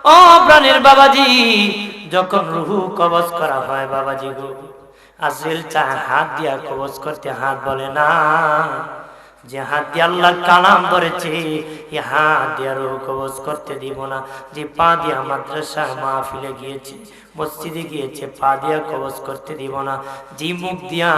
ও প্রাণের বাবাজি, যখন রুহু কবজ করা হয় বাবাজি গো, আজরাইল চায় হাত দিয়া কবজ করতে, হাত বলে না, যে হাত দিয়ে আল্লাহর কালাম ধরেছে এই হাত দিয়ে রুহু কবজ করতে দিব না। যে পা দিয়া মাদ্রাসা মাহফিলে গিয়েছে, মসজিদে গিয়েছে, পা দিয়া কবজ করতে দিব না। যে মুখ দিয়া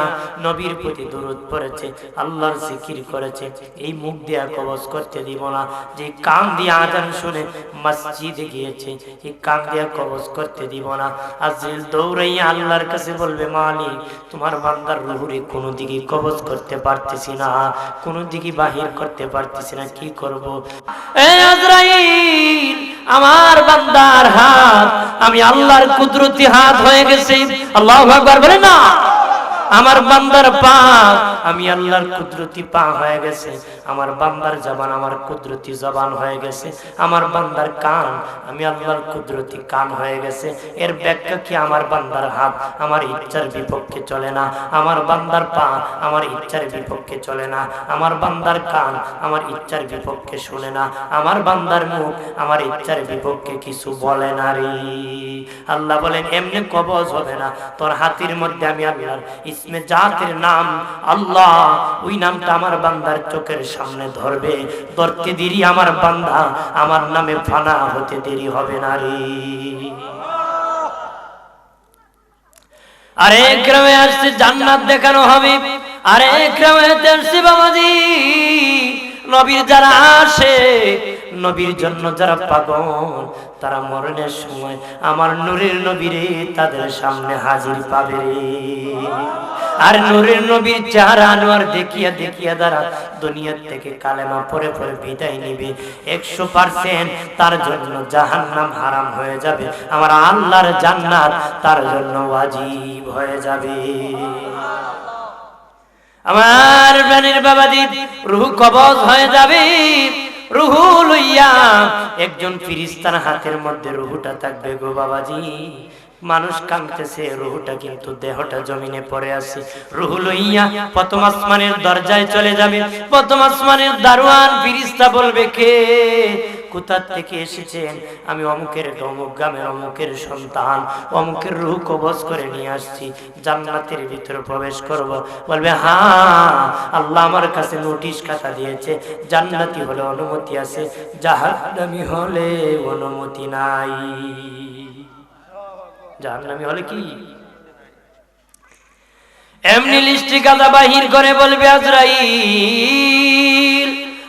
নবীর প্রতি দরুদ পড়েছে, আল্লাহর জিকির করেছে, এই মুখ দিয়া কবজ করতে দিব না। যে কান দিয়া আজান শুনে মসজিদে গিয়েছে, এই কান দিয়া কবজ করতে দিব না। আজরাইল দৌড়াইয়া আল্লাহর কাছে বলবে, মালিক তোমার বান্দার রুহুরে কোনো দিকে কবজ করতে পারতেছি না, কোনো দিকে বাহির করতে পারতেছি না, কি করব? এই আজরাইল, আমার বান্দার হাত আমি আল্লাহর কুদরতি হাত হয়ে গেছে। আল্লাহু আকবার বলে না। আমার বান্দার পা আমি আল্লাহর কুদরতি পা হয়ে গেছে। আমার বান্দার জবান আমার কুদরতি জবান হয়ে গেছে। আমার বান্দার কান আমি আল্লাহর কুদরতি কান হয়ে গেছে। এর ব্যাখ্যা কি? আমার বান্দার হাত আমার ইচ্ছার বিপক্ষে চলে না, আমার বান্দার পা আমার ইচ্ছার বিপক্ষে চলে না, আমার বান্দার কান আমার ইচ্ছার বিপক্ষে শুনে না, আমার বান্দার মুখ আমার ইচ্ছার বিপক্ষে কিছু বলে না রে। আল্লাহ বলেন এমনি কবজ হবে না, তোর হাতের মধ্যে আমি আল্লাহর ইসমে জাতের নাম আল্লাহ, ওই নামটা আমার বান্দার চোখের সামনে ধরবে, ধরতে দেরি আমার বান্দা আমার নামে ফানা হতে দেরি হবে না রে। আরে গ্রামে আসছে জান্নাত দেখানো হবে, আরে গ্রামে আসছে বাবাজি নবীর যারা আসে, নবীর জন্য যারা পাগল, তারা মরণের সময় আমার নূরের নবীরে তাদের সামনে হাজির পাবে রে। আর নূরের নবীর চেহারা আনোয়ার দেখিয়া দেখিয়া যারা দুনিয়ার থেকে কালেমা পড়ে পড়ে বিদায় নিবে, 100% তার জন্য জাহান্নাম হারাম হয়ে যাবে, আমার আল্লাহর জান্নাত তার জন্য ওয়াজিব হয়ে যাবে। আমার প্রাণের বাবাজি রূহ কবজ হয়ে যাবে, রুহু লইয়া একজন ফেরেশতার হাতের মধ্যে রুহুটা থাকবে গো বাবাজি। মানুষ কাঁদতেছে, রুহুটা কিন্তু দেহটা জমিনে পড়ে আছে। রুহু লইয়া প্রথম আসমানের দরজায় চলে যাবে। প্রথম আসমানের দারোয়ান ফেরেশতা বলবে, কে, কোথা থেকে এসেছেন? আমি অমুকের অমুক গ্রামের অমুকের সন্তান, অমুকের রূহ কবজ করে নিয়ে আসছি, জান্নাতের ভিতরে প্রবেশ করব। বলবে, হ্যাঁ আল্লাহ আমার কাছে নোটিশ খাতা দিয়েছে, জান্নাতি হলে অনুমতি আছে, জাহান্নামী হলে অনুমতি নাই। জাহান্নামী হলে কি? এমনি লিস্টে গাদা বাহির করে বলবে আজরাইল,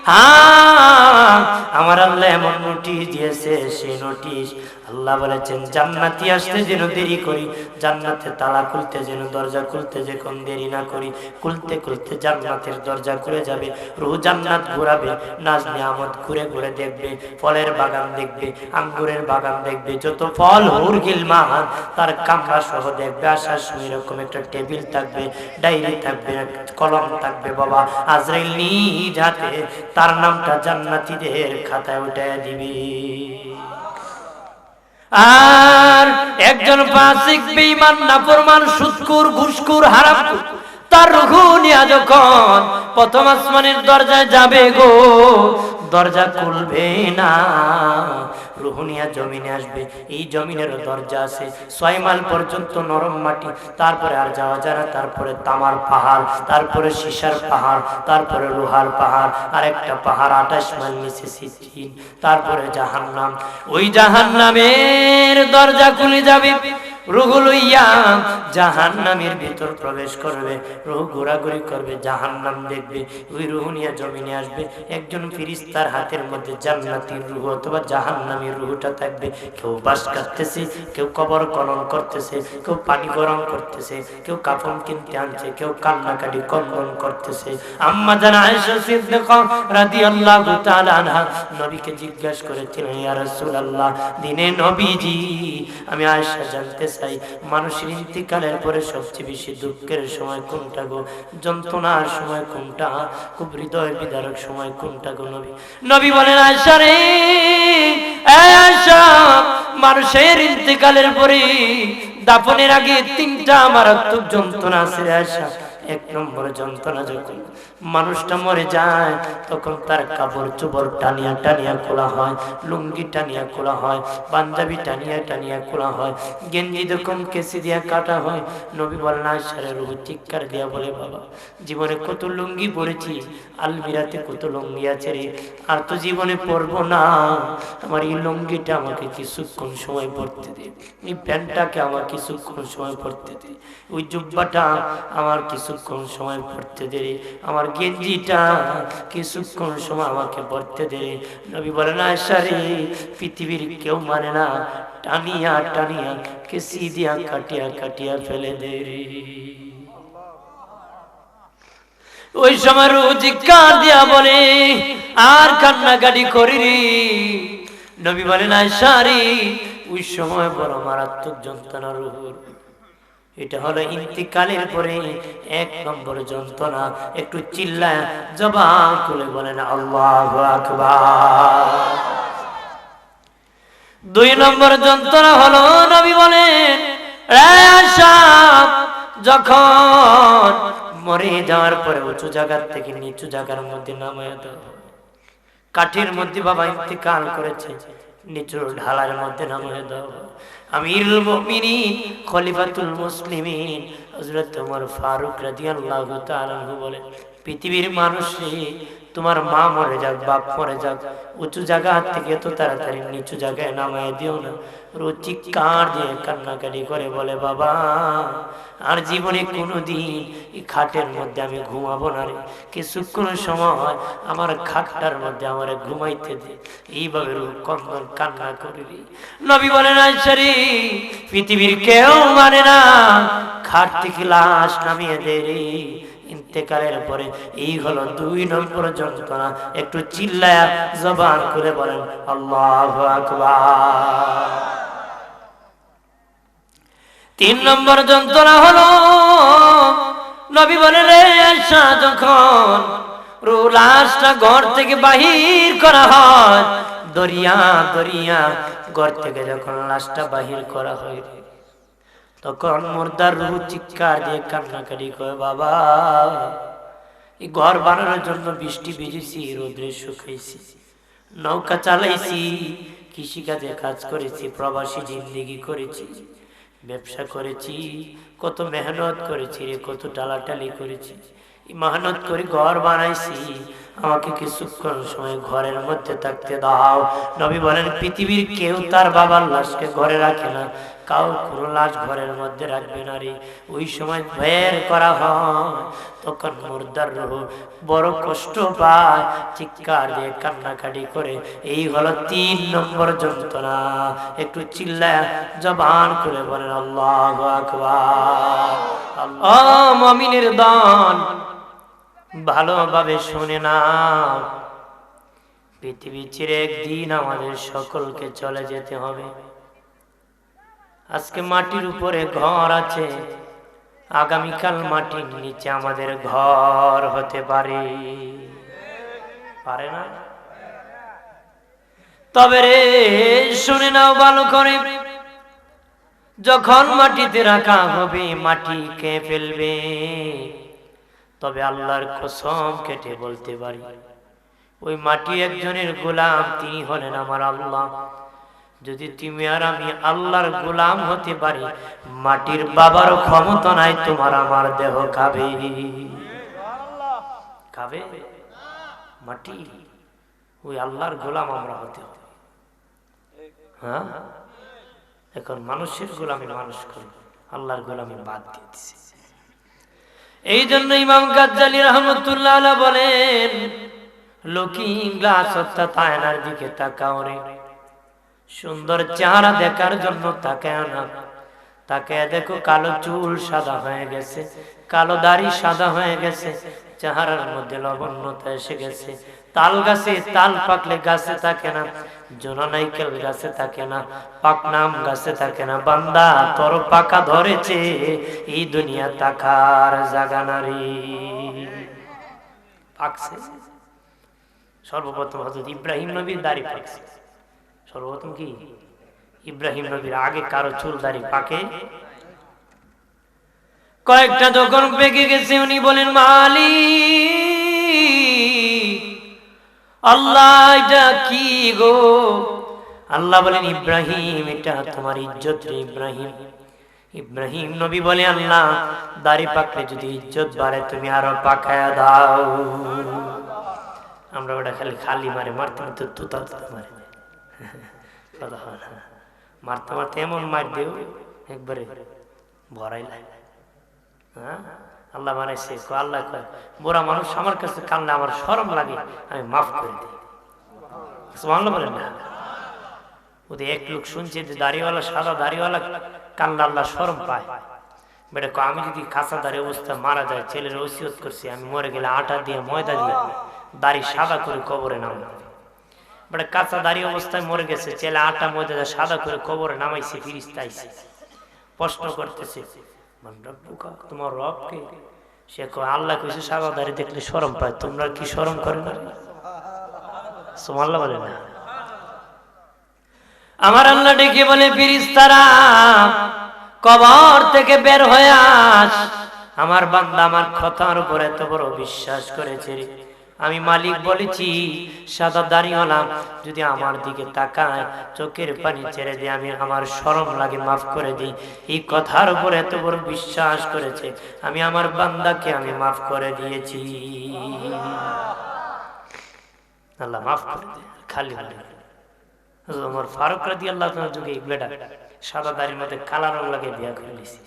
হ্যাঁ আমার আল্লাহ এমন নোটিশ দিয়েছে, সেই নোটিশ আল্লাহ বলেছেন জান্নাতি আসতে যেন দেরি করি, জান্নাতের তালা খুলতে যেন, দরজা খুলতে যখন দেরি না করি, খুলতে খুলতে জান্নাতের দরজা খুলে যাবে, রুহ জান্নাত ঘুরাবে, নাজ নিয়ামত ঘুরে ঘুরে দেখবে, ফলের বাগান দেখবে, আঙ্গুরের বাগান দেখবে, যত ফল হুরগিল মান তার কামরা সহ দেখবে। আসার সময় এরকম একটা টেবিল থাকবে, ডায়েরি থাকবে, কলম থাকবে, বাবা আজরাইল নিজ হাতে তার নামটা জান্নাতীদের খাতায় উঠায় দিবে। আর একজন ফাসিক, বেঈমান, নাফরমান, সুদখোর, ঘুষখোর, হারামখোর, তার রূহ নিয়ে যখন প্রথম আসমানের দরজায় যাবে গো, দরজা খুলবে না, রূহ নিয়ে জমিনে আসবে। এই জমিনের দরজা আছে 6 মাইল পর্যন্ত নরম মাটি, তারপরে আর যাওয়া যায় না, তারপরে তামার পাহাড়, তারপরে সীসার পাহাড়, তারপরে লোহার পাহাড়, আর একটা পাহাড় 28 মাইল নিচে সিজিন, তারপরে জাহান্নাম। ওই জাহান্নামের দরজা খুলে যাবে, রূহ লইয়া জাহান্নামের ভিতর প্রবেশ করবে, রূহ ঘোরাঘুরি করবে, জাহান্নাম দেখবে, ওই রূহ নিয়ে জমিনে আসবে। একজন ফেরেশতার হাতের মধ্যে জান্নাতের রূহ অথবা জাহান্নামের রূহটা থাকবে। কেউ বাঁশ কাটতেছে, কেউ কবর খনন করতেছে, কেউ পানি গরম করতেছে, কেউ কাফন কিনতে আনছে, কেউ কান্নাকাটি কন্দন করতেছে। আম্মা জানা আয়েশা সিদ্দিকা রাদিয়াল্লাহু তাআলা আনহা নবীকে জিজ্ঞাসা করেছিলেন, ইয়া রাসূলুল্লাহ, দিনে নবীজি আমি আয়েশা জানতে চাই, মানুষের ইন্তিকালের পরে সবচেয়ে বেশি দুঃখের সময় কোনটা গো, যন্ত্রণার সময় কোনটা, খুব হৃদয় বিদারক সময় কোনটা গো নবী? নবী বলেন, আয়েশা রে, আয়েশা, মানুষের ইন্তিকালের পরে দাফনের আগে 3টা মারাত্মক যন্ত্রণা আছে আয়েশা। 1 নম্বর যন্ত্রণা যখন মানুষটা মরে যায় তখন তার কাপড় চোপড় টানিয়া টানিয়া খোলা হয়, লুঙ্গি টানিয়া খোলা হয়, পাঞ্জাবি টানিয়া টানিয়া খোলা হয়, গেঞ্জি যখন কেসি দিয়া কাটা হয়। নবী বলেন আয়েশার রূহ চিৎকার দিয়া বলে, বাবা জীবনে কত লুঙ্গি পরেছি, আলমিরাতে কত লুঙ্গি আছে রে, আর তো জীবনে পরবো না, আমার এই লুঙ্গিটা আমাকে কিছুক্ষণ সময় পরতে দে, এই প্যান্টটাকে আমার কিছুক্ষণ সময় পরতে দে, ওই জুব্বাটা আমার কিছুক্ষণ সময় পরতে দে, আমার গেঞ্জিটা কিছুক্ষণ সময় আমাকে পরতে দে। নবী বলেন আয়েশা রে, পৃথিবীর কেউ মানে না, টানিয়া টানিয়া কেসি দিয়া কাটিয়া কাটিয়া ফেলে দে রে। ওই সময় রুজিকার দিয়া বলে আর কান্নাকাটি করি রে। নবী বলেন আয়েশা রে, ওই সময় বড় মারাত্মক যন্ত্রণা রুহুর। এটা হলো ইন্তিকালের পরে 1 নম্বর যন্ত্রণা। একটু চিল্লায় জবান খুলে বলেন আল্লাহু আকবার। 2 নম্বর যন্ত্রণা হলো, নবী বলেন আয়েশা যখন মরে যাওয়ার পরে উঁচু জায়গার থেকে নিচু জায়গার মধ্যে নামায় দাও। কাঠের মধ্যে বাবা ইন্তিকাল করেছে, নিচু ঢালার মধ্যে নামায় দাও। আমিরুল মুমিনিন খলিফাতুল মুসলিমিন হযরত ওমর ফারুক রাদিয়াল্লাহু তাআলা আনহু বলেন, পৃথিবীর মানুষ রে, তোমার মা মরে যাক, বাপ মরে যাক, উঁচু জায়গা থেকে তো তাড়াতাড়ি নিচু জায়গায় নামায় দিও না। চিৎকার দিয়ে কান্নাকাটি করে বলে, বাবা আর জীবনে কোনোদিন এই খাটের মধ্যে আমি ঘুমাবো না রে, কিছুক্ষণ সময় আমার খাটটার মধ্যে আমার ঘুমাইতে দে। এইভাবে কন্দন কান্না করি। নবী বলেন আয়েশা রে, পৃথিবীর কেউ মানে না, খাট থেকে লাশ নামিয়ে দে রে। ইন্তেকালের পরে এই হলো 2 নম্বর যন্ত্রণা। একটু চিল্লায়া জবান করে বলেন আল্লাহু আকবার। 3 নম্বর যন্ত্রণা হলো, নবী বলেন রে আয়েশা, যখন লাশটা ঘর থেকে বাহির করা হয়, দরিয়া দরিয়া ঘর থেকে যখন লাশটা বাহির করা হয়, তখন মুর্দার রূহ চিৎকার দিয়ে কান্নাকাটি করে, বাবা এই ঘর বানানোর জন্য বৃষ্টি ভিজেছি, রোদ্রে শুকাইছি, নৌকা চালাইছি, কৃষিকাজে কাজ করেছি, প্রবাসী জিন্দেগি করেছি, ব্যবসা করেছি, কত মেহনত করেছি রে, কত টালাটালি করেছি, মেহনত করে ঘর বানাইছি, আমাকে কিছুক্ষণ সময় ঘরের মধ্যে থাকতে দাও। নবী বলেন পৃথিবীর কেউ তার বাবার লাশকে ঘরে রাখে না, কাউ কোনো লাশ ঘরের মধ্যে রাখবে না রে। ওই সময় বের করা হয়, তখন মুর্দার রূহ বড় কষ্ট পায়, চিৎকার দিয়ে কান্নাকাটি করে। এই হলো 3 নম্বর যন্ত্রণা। একটু চিল্লায় জবান করে বলেন আল্লাহু আকবার। ও মুমিনের দল, ভালোভাবে শুনে না, পৃথিবী ছেড়ে একদিন আমাদের সকলকে চলে যেতে হবে। আজকে মাটির উপরে ঘর আছে, আগামীকাল মাটির নিচে আমাদের ঘর হতে পারে, পারে না? তবে রে শুনে নাও ভালো করে, যখন মাটিতে রাখা হবে মাটি কে ফেলবে। তবে আল্লাহর কসম কেটে বলতে পারি, ওই মাটি একজনের গোলাম, তিনি হলেন আমার আল্লাহ। যদি তুমি আর আমি আল্লাহর গোলাম হতে পারি, মাটির বাবার ক্ষমতা নাই তোমার আমার দেহ খাবে। খাবে মাটি? ওই আল্লাহর গোলাম আমরা হতে হবে। হ্যাঁ, এখন মানুষের গোলামি মানুষ করে, আল্লাহর গোলামি বাদ দিয়ে দিছে। এই জন্য ইমাম গাজ্জালী রাহমাতুল্লাহ আলাইহি বলেন, লুকিং গ্লাস অর্থাৎ আয়নার দিকে তাকাও রে, সুন্দর চেহারা দেখার জন্য তাকায় না, তাকায় দেখো কালো চুল সাদা হয়ে গেছে, কালো দাড়ি সাদা হয়ে গেছে, চেহারার মধ্যে লবণতা এসে গেছে। তাল গাছে তাল পাকলে গাছে থাকে না, জোনানাইকেল গাছে থাকে না, পাকনাম গাছে থাকে না। বান্দা তোর পাকা ধরেছে, এই দুনিয়া তাকার জায়গা নারী পাকছে। সর্বপ্রথম হযরত ইব্রাহিম নবীর দাড়ি পাকছে। সর্বপ্রথম কি ইব্রাহিম নবীর আগে কারো চুল দাড়ি পাকে? কয়েকটা যখন পেকে গেছে, উনি বলেন মালিক আল্লাহ এটা কি গো? আল্লাহ বলেন ইব্রাহিম এটা তোমার ইজ্জত রে ইব্রাহিম। ইব্রাহিম নবী বলে আল্লাহ দাড়ি পাকলে যদি ইজ্জত বাড়ে তুমি আরো পাকায়া দাও। আমরা ওটা খালি খালি মারে, মারতে মারতে তুতা মারে, কথা হয় না, মারতে মারতে এমন মার দেও একবারে ভরাই লাগে। হ্যাঁ আল্লাহ বানাইছে, আল্লাহ কয় বুড়া মানুষ আমার কাছে কান্না আমার শরম লাগে, আমি মাফ করে দিই। সুবহানাল্লাহ বলেন না? ওদের এক লোক শুনছে যে দাড়িওয়ালা, সাদা দাড়িওয়ালা কান্না আল্লাহ শরম পায়। বেটা কয় আমি যদি কাঁচা দাড়ি অবস্থায় মারা যায়, ছেলের ওসিয়ত করছি আমি মরে গেলে আটা দিয়ে ময়দা দিয়ে দাড়ি সাদা করে কবরে নামাবো। বেটা কাঁচা দাড়ি অবস্থায় মরে গেছে, ছেলে আটা ময়দা দিয়ে সাদা করে কবরে নামাইছে, ফিরিস্তা আইছে প্রশ্ন করতেছে তোমার রব কে? সে কয় আল্লাহ কইছে সাদা দাড়ি দেখলে শরম পায়, তোমরা কি শরম করে না? সুবহানাল্লাহ বলে না? আমার আল্লাহ ডেকে বলে ফিরিস্তারা কবর থেকে বের হয়ে আস, আমার বান্দা আমার কথার উপর এত বড় বিশ্বাস করেছে রে। আমি মালিক বলেছি সাদা দাড়িওয়ালা যদি আমার দিকে তাকায় চোখের পানি ছেড়ে দিয়ে আমি আমার শরম লাগে মাফ করে দিই। এই কথার উপর এত বড় বিশ্বাস করেছে, আমি আমার বান্দাকে আমি মাফ করে দিয়েছি। আল্লাহ মাফ করে দেয় খালি ওমর ফারুক রাদিয়াল্লাহু তাআলা যুগে এক বেটা সাদা দাড়ির মধ্যে কালো রং লাগিয়ে বিয়ে করে নিয়েছে।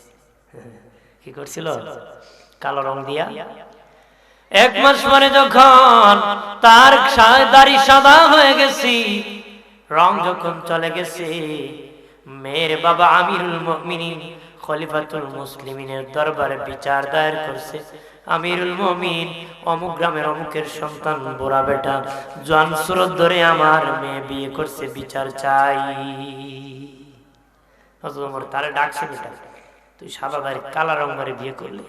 কি করছিল? কালো রং দিয়া। এক মাস পরে যখন তার দাড়ি সাদা হয়ে গেছে, রং যখন চলে গেছে, মেয়ের বাবা আমিরুল মুমিনিন খলিফাতুল মুসলিমিনের দরবারে বিচার দায়ের করছে। আমিরুল মুমিন অমুক গ্রামের অমুকের সন্তান বুড়া বেটা জোয়ান সুরত ধরে আমার মেয়ে বিয়ে করছে, বিচার চাই। তারে ডাকছে বেটা তুই সাদা দাড়ি কালা রং মারে বিয়ে করলি,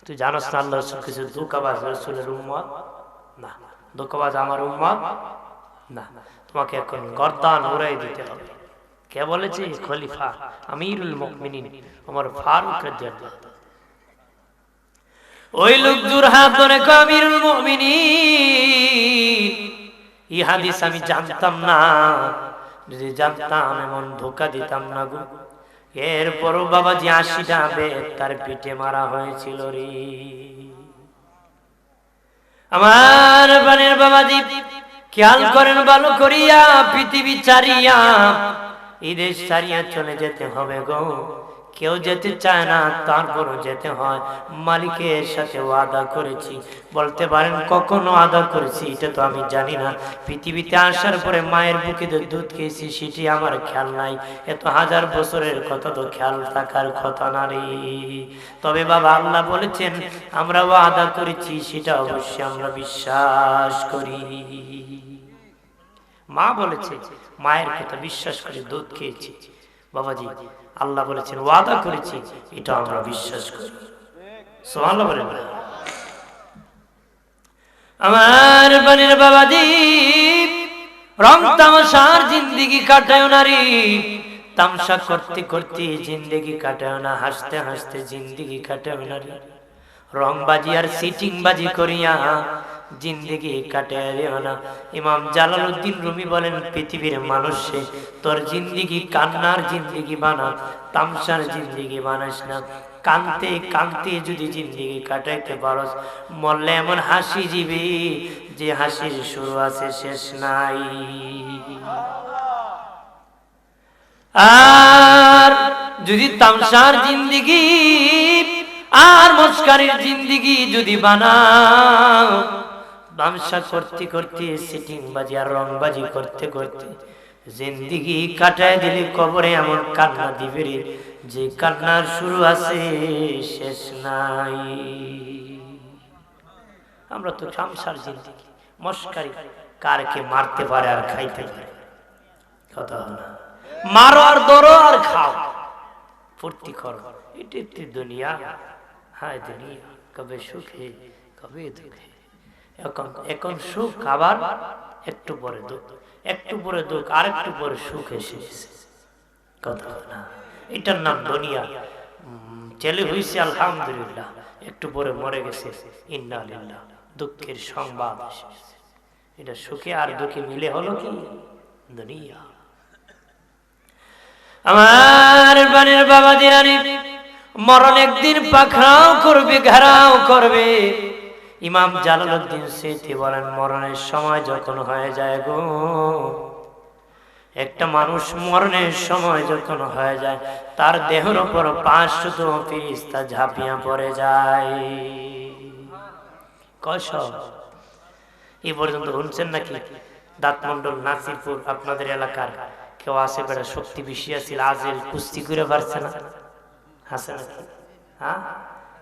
তুই জানোস না আল্লাহ রাসূল কিছু ধোঁকাবাজ রাসূলের উম্মত না, ধোঁকাবাজ আমার উম্মত না, তোমাকে এখন গর্দান উড়াই দিতে হবে। কে বলেছে? খলিফা আমিরুল মুমিনিন ওমর ফারুক রাদিয়াল্লাহু তাআলা। ওই লোক জোর হাত ধরে কয় আমিরুল মুমিনিন এই হাদিস আমি জানতাম না, যদি জানতাম এমন ধোঁকা দিতাম না গো। এরপরও বাবাজি ৮০টা বেত তার পিঠে মারা হয়েছিল রে। আমার প্রাণের বাবাজি খেয়াল করেন ভালো করিয়া, পৃথিবী ছাড়িয়া এই দেশ ছাড়িয়া চলে যেতে হবে গো। কেউ যেতে চায় না, তারপরও যেতে হয়। মালিকের সাথে ওয়াদা করেছি। বলতে পারেন কখনো ওয়াদা করেছি এটা তো আমি জানি না। পৃথিবীতে আসার পরে মায়ের বুকে দুধ খেয়েছি সেটি আমার খেয়াল নাই। এত হাজার বছরের কথা তো খেয়াল থাকার কথা না রে। তবে বাবা আল্লাহ বলেছেন আমরা ওয়াদা করেছি সেটা অবশ্যই আমরা বিশ্বাস করি। মা বলেছে মায়ের কথা বিশ্বাস করে দুধ খেয়েছি। বাবাজি আল্লাহ বলেছেন ওয়াদা করেছি এটা আমরা বিশ্বাস করি। সুবহানাল্লাহ বলেন। আমার বানের বাবাজি রং তামাশার জিন্দেগি কাটায় না রে, তামসা করতে করতে জিন্দেগি কাটায় না, হাসতে হাসতে জিন্দেগি কাটায় না রে। রংবাজি আর সিটিং বাজি করিয়া জিন্দেগি কাটায় দিও না। ইমাম জালালউদ্দিন রুমি বলেন পৃথিবীর মানুষে তোর জিন্দেগি কান্নার জিন্দেগি বানা, তামসার জিন্দেগি বানাস না। কানতে কানতে যদি জিন্দেগি কাটাইতে পারস, মরলে এমন হাসি দিবি যে হাসির শুরু আছে শেষ নাই। আর যদি তামসার জিন্দেগি আর মস্কারির জিন্দেগি যদি বানাও, তামসা করতে করতে সিটিং বাজি আর রং বাজি করতে করতে জিন্দেগি কাটায় দিলে কবরে এমন কান্না দিবে রে যে কান্নার শুরু আছে শেষ নাই। আমরা তো তামসার জিন্দেগি মস্কারি, কার কে মারতে পারে আর খাইতে পারে কথা না, মারো আর ধরো আর খাও ফুর্তি করো, এটি একটি দুনিয়া। হায় দুনিয়া কবে সুখ হে কবে দুঃখ হে। এখন সুখ আবার একটু পরে দুঃখ, একটু পরে দুঃখ আর একটু পরে সুখ এসে কথা না, এটার নাম দুনিয়া। ছেলে হইছে আলহামদুলিল্লাহ, একটু পরে মরে গেছে ইন্না লিল্লাহ, দুঃখের সংবাদ এসেছে এটা সুখে আর দুঃখে মিলে হলো কি দুনিয়া। আমার বানের বাবা দিরানি, মরণ একদিন পাখরাও করবে, ঘেরাও করবে। ইমাম জালালউদ্দিন সিয়ুতী বলেন, মরণের সময় যখন হয়ে যায় গো, একটা মানুষ মরণের সময় যখন হয়ে যায়, তার দেহের উপর 500 ফেরেশতা ঝাঁপিয়ে পড়ে যায়। কসম, এই পর্যন্ত শুনছেন নাকি? দাঁতমন্ডল, নাসিরপুর, আপনাদের এলাকার কেউ আছে বেড়া শক্তি বেশি আছিল, আজেল কুস্তি করে পারছে না? আছে নাকি? হ্যাঁ,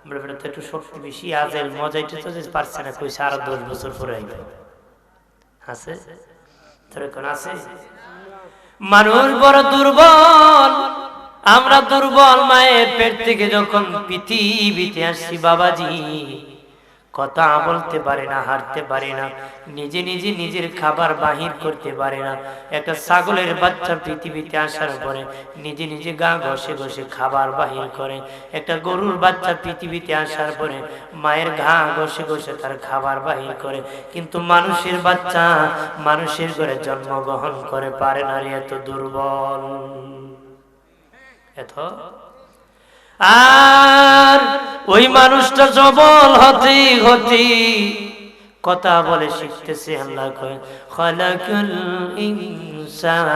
বেড়া তো একটু শক্তি বেশি, আজেল মজাইতে তো পারছে না, কইছে আরো 10 বছর পরে আইবে। আছে তোর কোন আছে? মানুষ বড় দুর্বল, আমরা দুর্বল। মায়ের পেট থেকে যখন পৃথিবীতে আসছি বাবাজি, কথা বলতে পারে না, হাঁটতে পারে না, নিজে নিজে নিজের খাবার বাহির করতে পারে না। একটা ছাগলের বাচ্চা পৃথিবীতে আসার পরে নিজে নিজে গা ঘষে ঘষে খাবার বাহির করে। একটা গরুর বাচ্চা পৃথিবীতে আসার পরে মায়ের ঘা ঘষে ঘষে তার খাবার বাহির করে। কিন্তু মানুষের বাচ্চা মানুষের ঘরে জন্মগ্রহণ করে পারে না। এত দুর্বল, এত। আর ওই মানুষটা সবল হতে হতে কথা বলে শিখতেছে। আল্লাহ কয়, খালাকাল ইনসান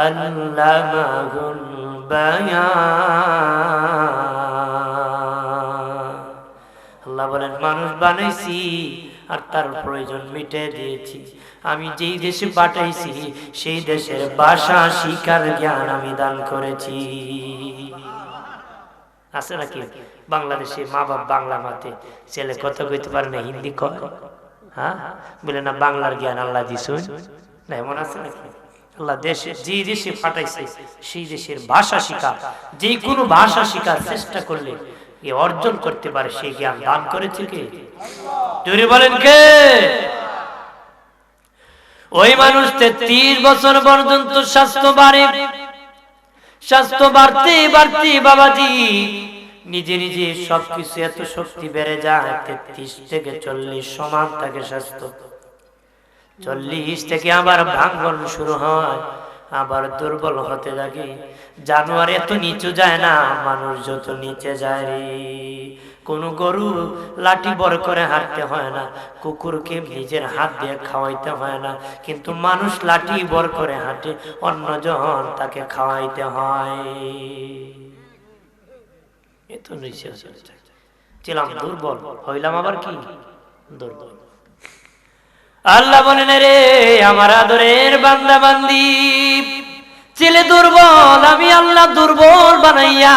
আল্লামাহুল বায়ান। আল্লাহ বলেন, মানুষ বানাইছি আর তার প্রয়োজন মিটে দিয়েছি। আমি যেই দেশে পাঠাইছি সেই দেশের ভাষা শিকার জ্ঞান আমি দান করেছি। আছে নাকি? বাংলাদেশে মা বাপ বাংলা মাতে, ছেলে কথা কইতে পারে না, হিন্দি কয়। হ্যাঁ, বলে না বাংলার জ্ঞান আল্লাহ দিছুন না, এমন আছে নাকি? আল্লাহ দেশে যে দেশে পাঠাইছে সেই দেশের ভাষা শিখা, যে কোনো ভাষা শিখার চেষ্টা করলে এ অর্জন করতে পারে, সেই জ্ঞান দান করেছে কে? জোরে বলেন কে? ওই মানুষ 33 বছর পর্যন্ত স্বাস্থ্য বাড়ে, স্বাস্থ্য বাড়তে বাড়তে বাবাজি নিজে নিজে সবকিছু এত শক্তি বেড়ে যায়। 33 থেকে 40 সমান থাকে স্বাস্থ্য। 40 থেকে আবার ভাঙন শুরু হয়, আবার দুর্বল হতে লাগে। জানোয়ার এত নিচু যায় না, মানুষ যত নিচে যায় রে। কোন গরু লাঠি বড় করে হাঁটতে হয় না, কুকুরকে নিজের হাত দিয়ে খাওয়াইতে হয় না, কিন্তু মানুষ লাঠি বড় করে হাঁটে, অন্যজন তাকে খাওয়াইতে হয়। এত নিচে ছিলাম, দুর্বল হইলাম, আবার কি দুর্বল। আল্লাহ বলেন, রে আমার আদরের বান্দা বান্দি, ছেলে দুর্বল, আমি আল্লাহ দুর্বল বানাইয়া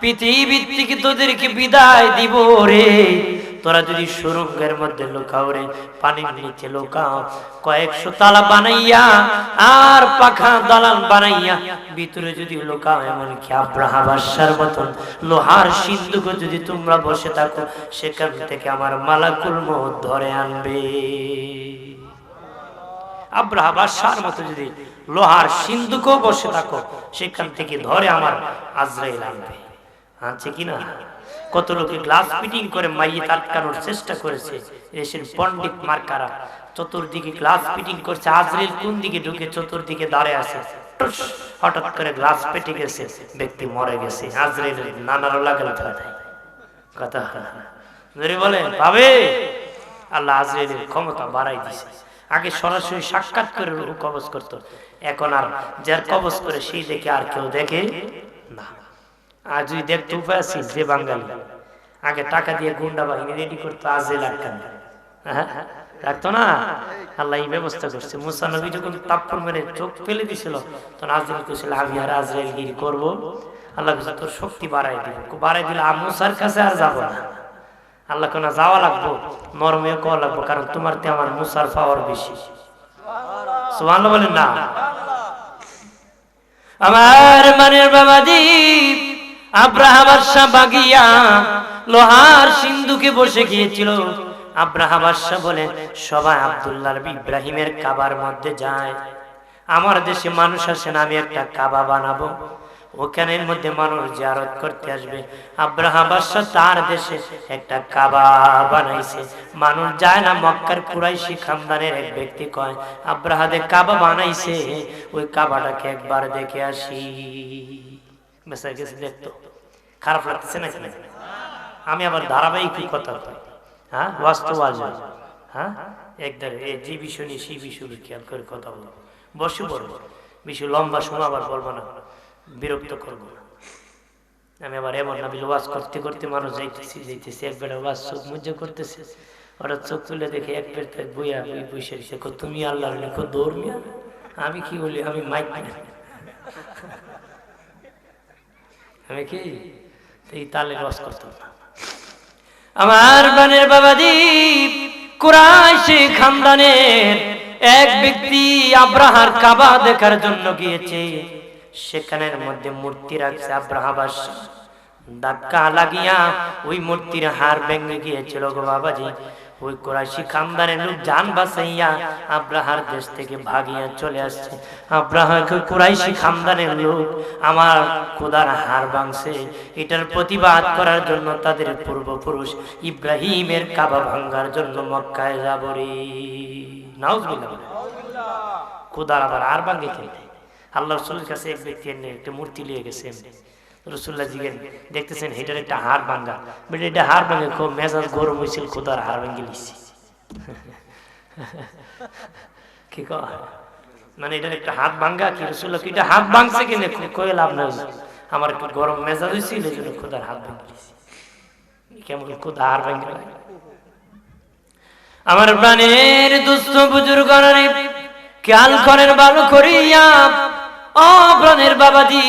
পৃথিবীর থেকে তোদেরকে বিদায় দিব রে। তোরা যদি সুরঙ্গের মধ্যে লুকাও রে, পানির নিচে লুকাও, কয়েকশো তালা বানাইয়া আর পাখা দালান বানাইয়া ভিতরে যদি লুকাও, এমনকি আব্রাহা বাদশার মতন লোহার সিন্ধুক যদি তোমরা বসে থাকো, সেখান থেকে আমার মালাকুল মউত ধরে আনবে। আব্রাহা বাদশার মতো যদি লোহার সিন্ধুকও বসে থাকো, সেখান থেকে ধরে আমার আজরাইল আনবে। আনছে কিনা? কত লোকে গ্লাস ফিটিং করে মাইয়ে আটকানোর চেষ্টা করেছে, দেশের পণ্ডিত মার্কারা চতুর্দিকে গ্লাস ফিটিং করছে। আজরাইল কোন দিকে ঢুকে চতুর্দিকে দাঁড়িয়ে আছে, হঠাৎ করে গ্লাস পেটে গেছে, ব্যক্তি মরে গেছে। আজরাইল নানারও লাগল কথা ধরে বলে ভাবে আল্লাহ আজরাইলের ক্ষমতা বাড়াই দিছে। আগে সরাসরি সাক্ষাৎ করে রূহ কবজ করতো, এখন আর যার কবজ করে সেই দেখে আর কেউ দেখে না। আর যদি দেখতে উপায় আছে, যে বাঙালি আগে টাকা দিয়ে গুন্ডা বাহিনী রেডি করতো, আজরাইল আটকানো রাখতো না, আল্লাহ এই ব্যবস্থা করছে। মুসা নবী যখন তাপ্পড় মেরে চোখ ফেলে দিছিল, তখন আজরাইল কইছিল আমি আর আজরাইল গিরি করবো। আল্লাহ কইছে তোর শক্তি বাড়াই দিব, বাড়াই দিলে মুসার কাছে আর যাবো না। আল্লাহ কোন যাওয়া লাগবো, নরমে কওয়া লাগবো, কারণ তোমার তে আমার মুসার পাওয়ার বেশি। সুবহানাল্লাহ বলেন না? আমার মানের বাবাজি, আব্রাহা বাদশা বাগিয়া লোহার সিন্ধুকে বসে গিয়েছিল। আব্রাহা বাদশা বলে সবাই আব্দুল্লাহ ইব্রাহিমের কাবার মধ্যে যায়, আমার দেশে মানুষ আসে না, আমি একটা কাবা বানাবো। ওখানের মধ্যে মানুষ জিয়ারত করতে আসবে। আব্রাহা বাদশা তার দেশে একটা কাবা বানাইছে, মানুষ যায় না। মক্কার কুরাইশি খানদানের এক ব্যক্তি কয়, আব্রাহা দে কাবা বানাইছে, ওই কাবাটাকে একবার দেখে আসি। বেঁচে গেছে, দেখতো খারাপ লাগতেছে না? আমি আবার ধারাবাহিক কথা কই, হ্যাঁ, বাস্তব আসবে। হ্যাঁ, একদার যে বিষয় নিয়ে সেই বিষয় খেয়াল করে কথা বলবো, বসে বলবো, বিষয় লম্বা সময় আবার বলবো না, বিরক্ত করবো না। আমি আবার এমন না ওয়াজ করতে করতে মানুষ যাইতেছি একবার ওয়াজ চোখ মুজে করতেছে, ওরা চোখ তুলে দেখে এক পেট বইয়া ওই বসে দিছে, তুমি আল্লাহ লিখো দৌড় মিয়া। আমি কি বলি, আমি মাইক আমি কি এই তালে ওয়াজ করতাম না। আমার বানের বাবাজি, কুরাইশি খানদানের এক ব্যক্তি আব্রাহার কাবা দেখার জন্য গিয়েছে। সেখানের মধ্যে মূর্তি রাখছে। আব্রাহা বাদশা ধাক্কা লাগিয়া ওই মূর্তির হাড় ভেঙে গিয়েছিল গো বাবাজি। ওই কুরাইশি খানদানের লোক জান বাঁচাইয়া আব্রাহার দেশ থেকে ভাগিয়া চলে আসছে। আব্রাহা কুরাইশি খানদানের লোক আমার খোদার হাড় ভাঙছে, এটার প্রতিবাদ করার জন্য তাদের পূর্বপুরুষ ইব্রাহিমের কাবা ভাঙ্গার জন্য মক্কায় যাব রে। নাউজুবিল্লাহ, খোদার আবার হাড় ভাঙে খেতে। আল্লাহ রাসূলের কাছে এক ব্যক্তি এনে একটা মূর্তি নিয়ে গেছে। রাসূলুল্লাহ জিজ্ঞেস দেখতেছেন এটার একটা হাড় ভাঙ্গা, বলে এটা হাড় ভাঙে খুব মেজাজ গরম হয়েছিল, খোদার হাড় ভেঙে লিখছি। কি কয় মানে এটার একটা হাত ভাঙ্গা কি? রাসূলুল্লাহ এটা হাত ভাঙছে কিনে কয়ে লাভ নাই, আমার একটু গরম মেজাজ হয়েছিল এই জন্য খোদার হাত ভেঙে লিখছি। কেমন খোদা হাড় ভেঙে? আমার প্রাণের দুস্থ বুজুর্গরা খেয়াল করেন ভালো করিয়া, ও প্রাণের বাবাজি,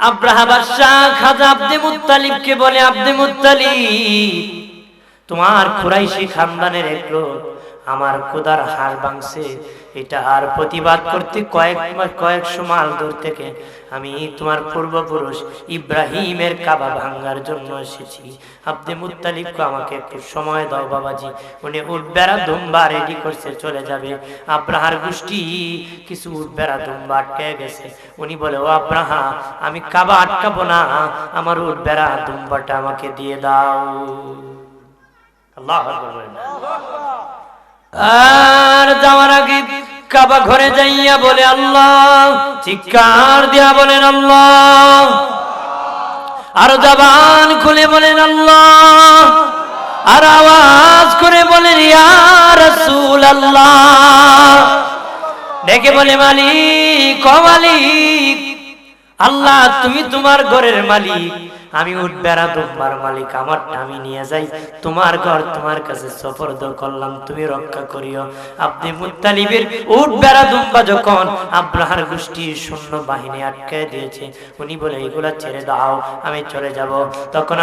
আব্রাহা বাদশা খাজা আব্দে মুত্তালিবকে বলে, আব্দে মুত্তালিব, তোমার কুরাইশি খানদানের এক লোক আমার খোদার হাড় ভাঙছে, এটা আর প্রতিবাদ করতে কয়েকশো মাইল দূর থেকে আমি তোমার পূর্বপুরুষ ইব্রাহিমের কাবা ভাঙ্গার জন্য এসেছি। আব্দে মুত্তালিবকে আমাকে একটু সময় দাও বাবাজি। উনি উট বেড়া দুম্বা রেডি করছে, চলে যাবে। আব্রাহার গোষ্ঠী কিছু উট বেড়া দুম্বা আটকে গেছে। উনি বলে, ও আব্রাহা, আমি কাবা আটকাবো না, আমার উট বেড়া দুম্বাটা আমাকে দিয়ে দাও। আল্লাহু আকবার। আর যাওয়ার আগে কাবা ঘরে যাইয়া বলে আল্লাহ, চিৎকার দিয়া বলেন আল্লাহ, আর জবান খুলে বলেন আল্লাহ, আর আওয়াজ করে বলেন ইয়া রাসূলুল্লাহ। ডেকে বলে, মালিক, ও মালিক, আল্লাহ তুমি তোমার ঘরের মালিক, আমি উট বেড়া দুম্বার মালিক, আমারটা আমি নিয়ে যাই, তোমার ঘর তোমার কাছে সুপর্দ করলাম, তুমি রক্ষা করিও। আব্দে মুত্তালিবের উট বেড়া দুম্বা যখন আব্রাহার গোষ্ঠী সৈন্য বাহিনী আটকে দিয়েছে, উনি বলে এগুলা ছেড়ে দাও, আমি চলে যাব। তখন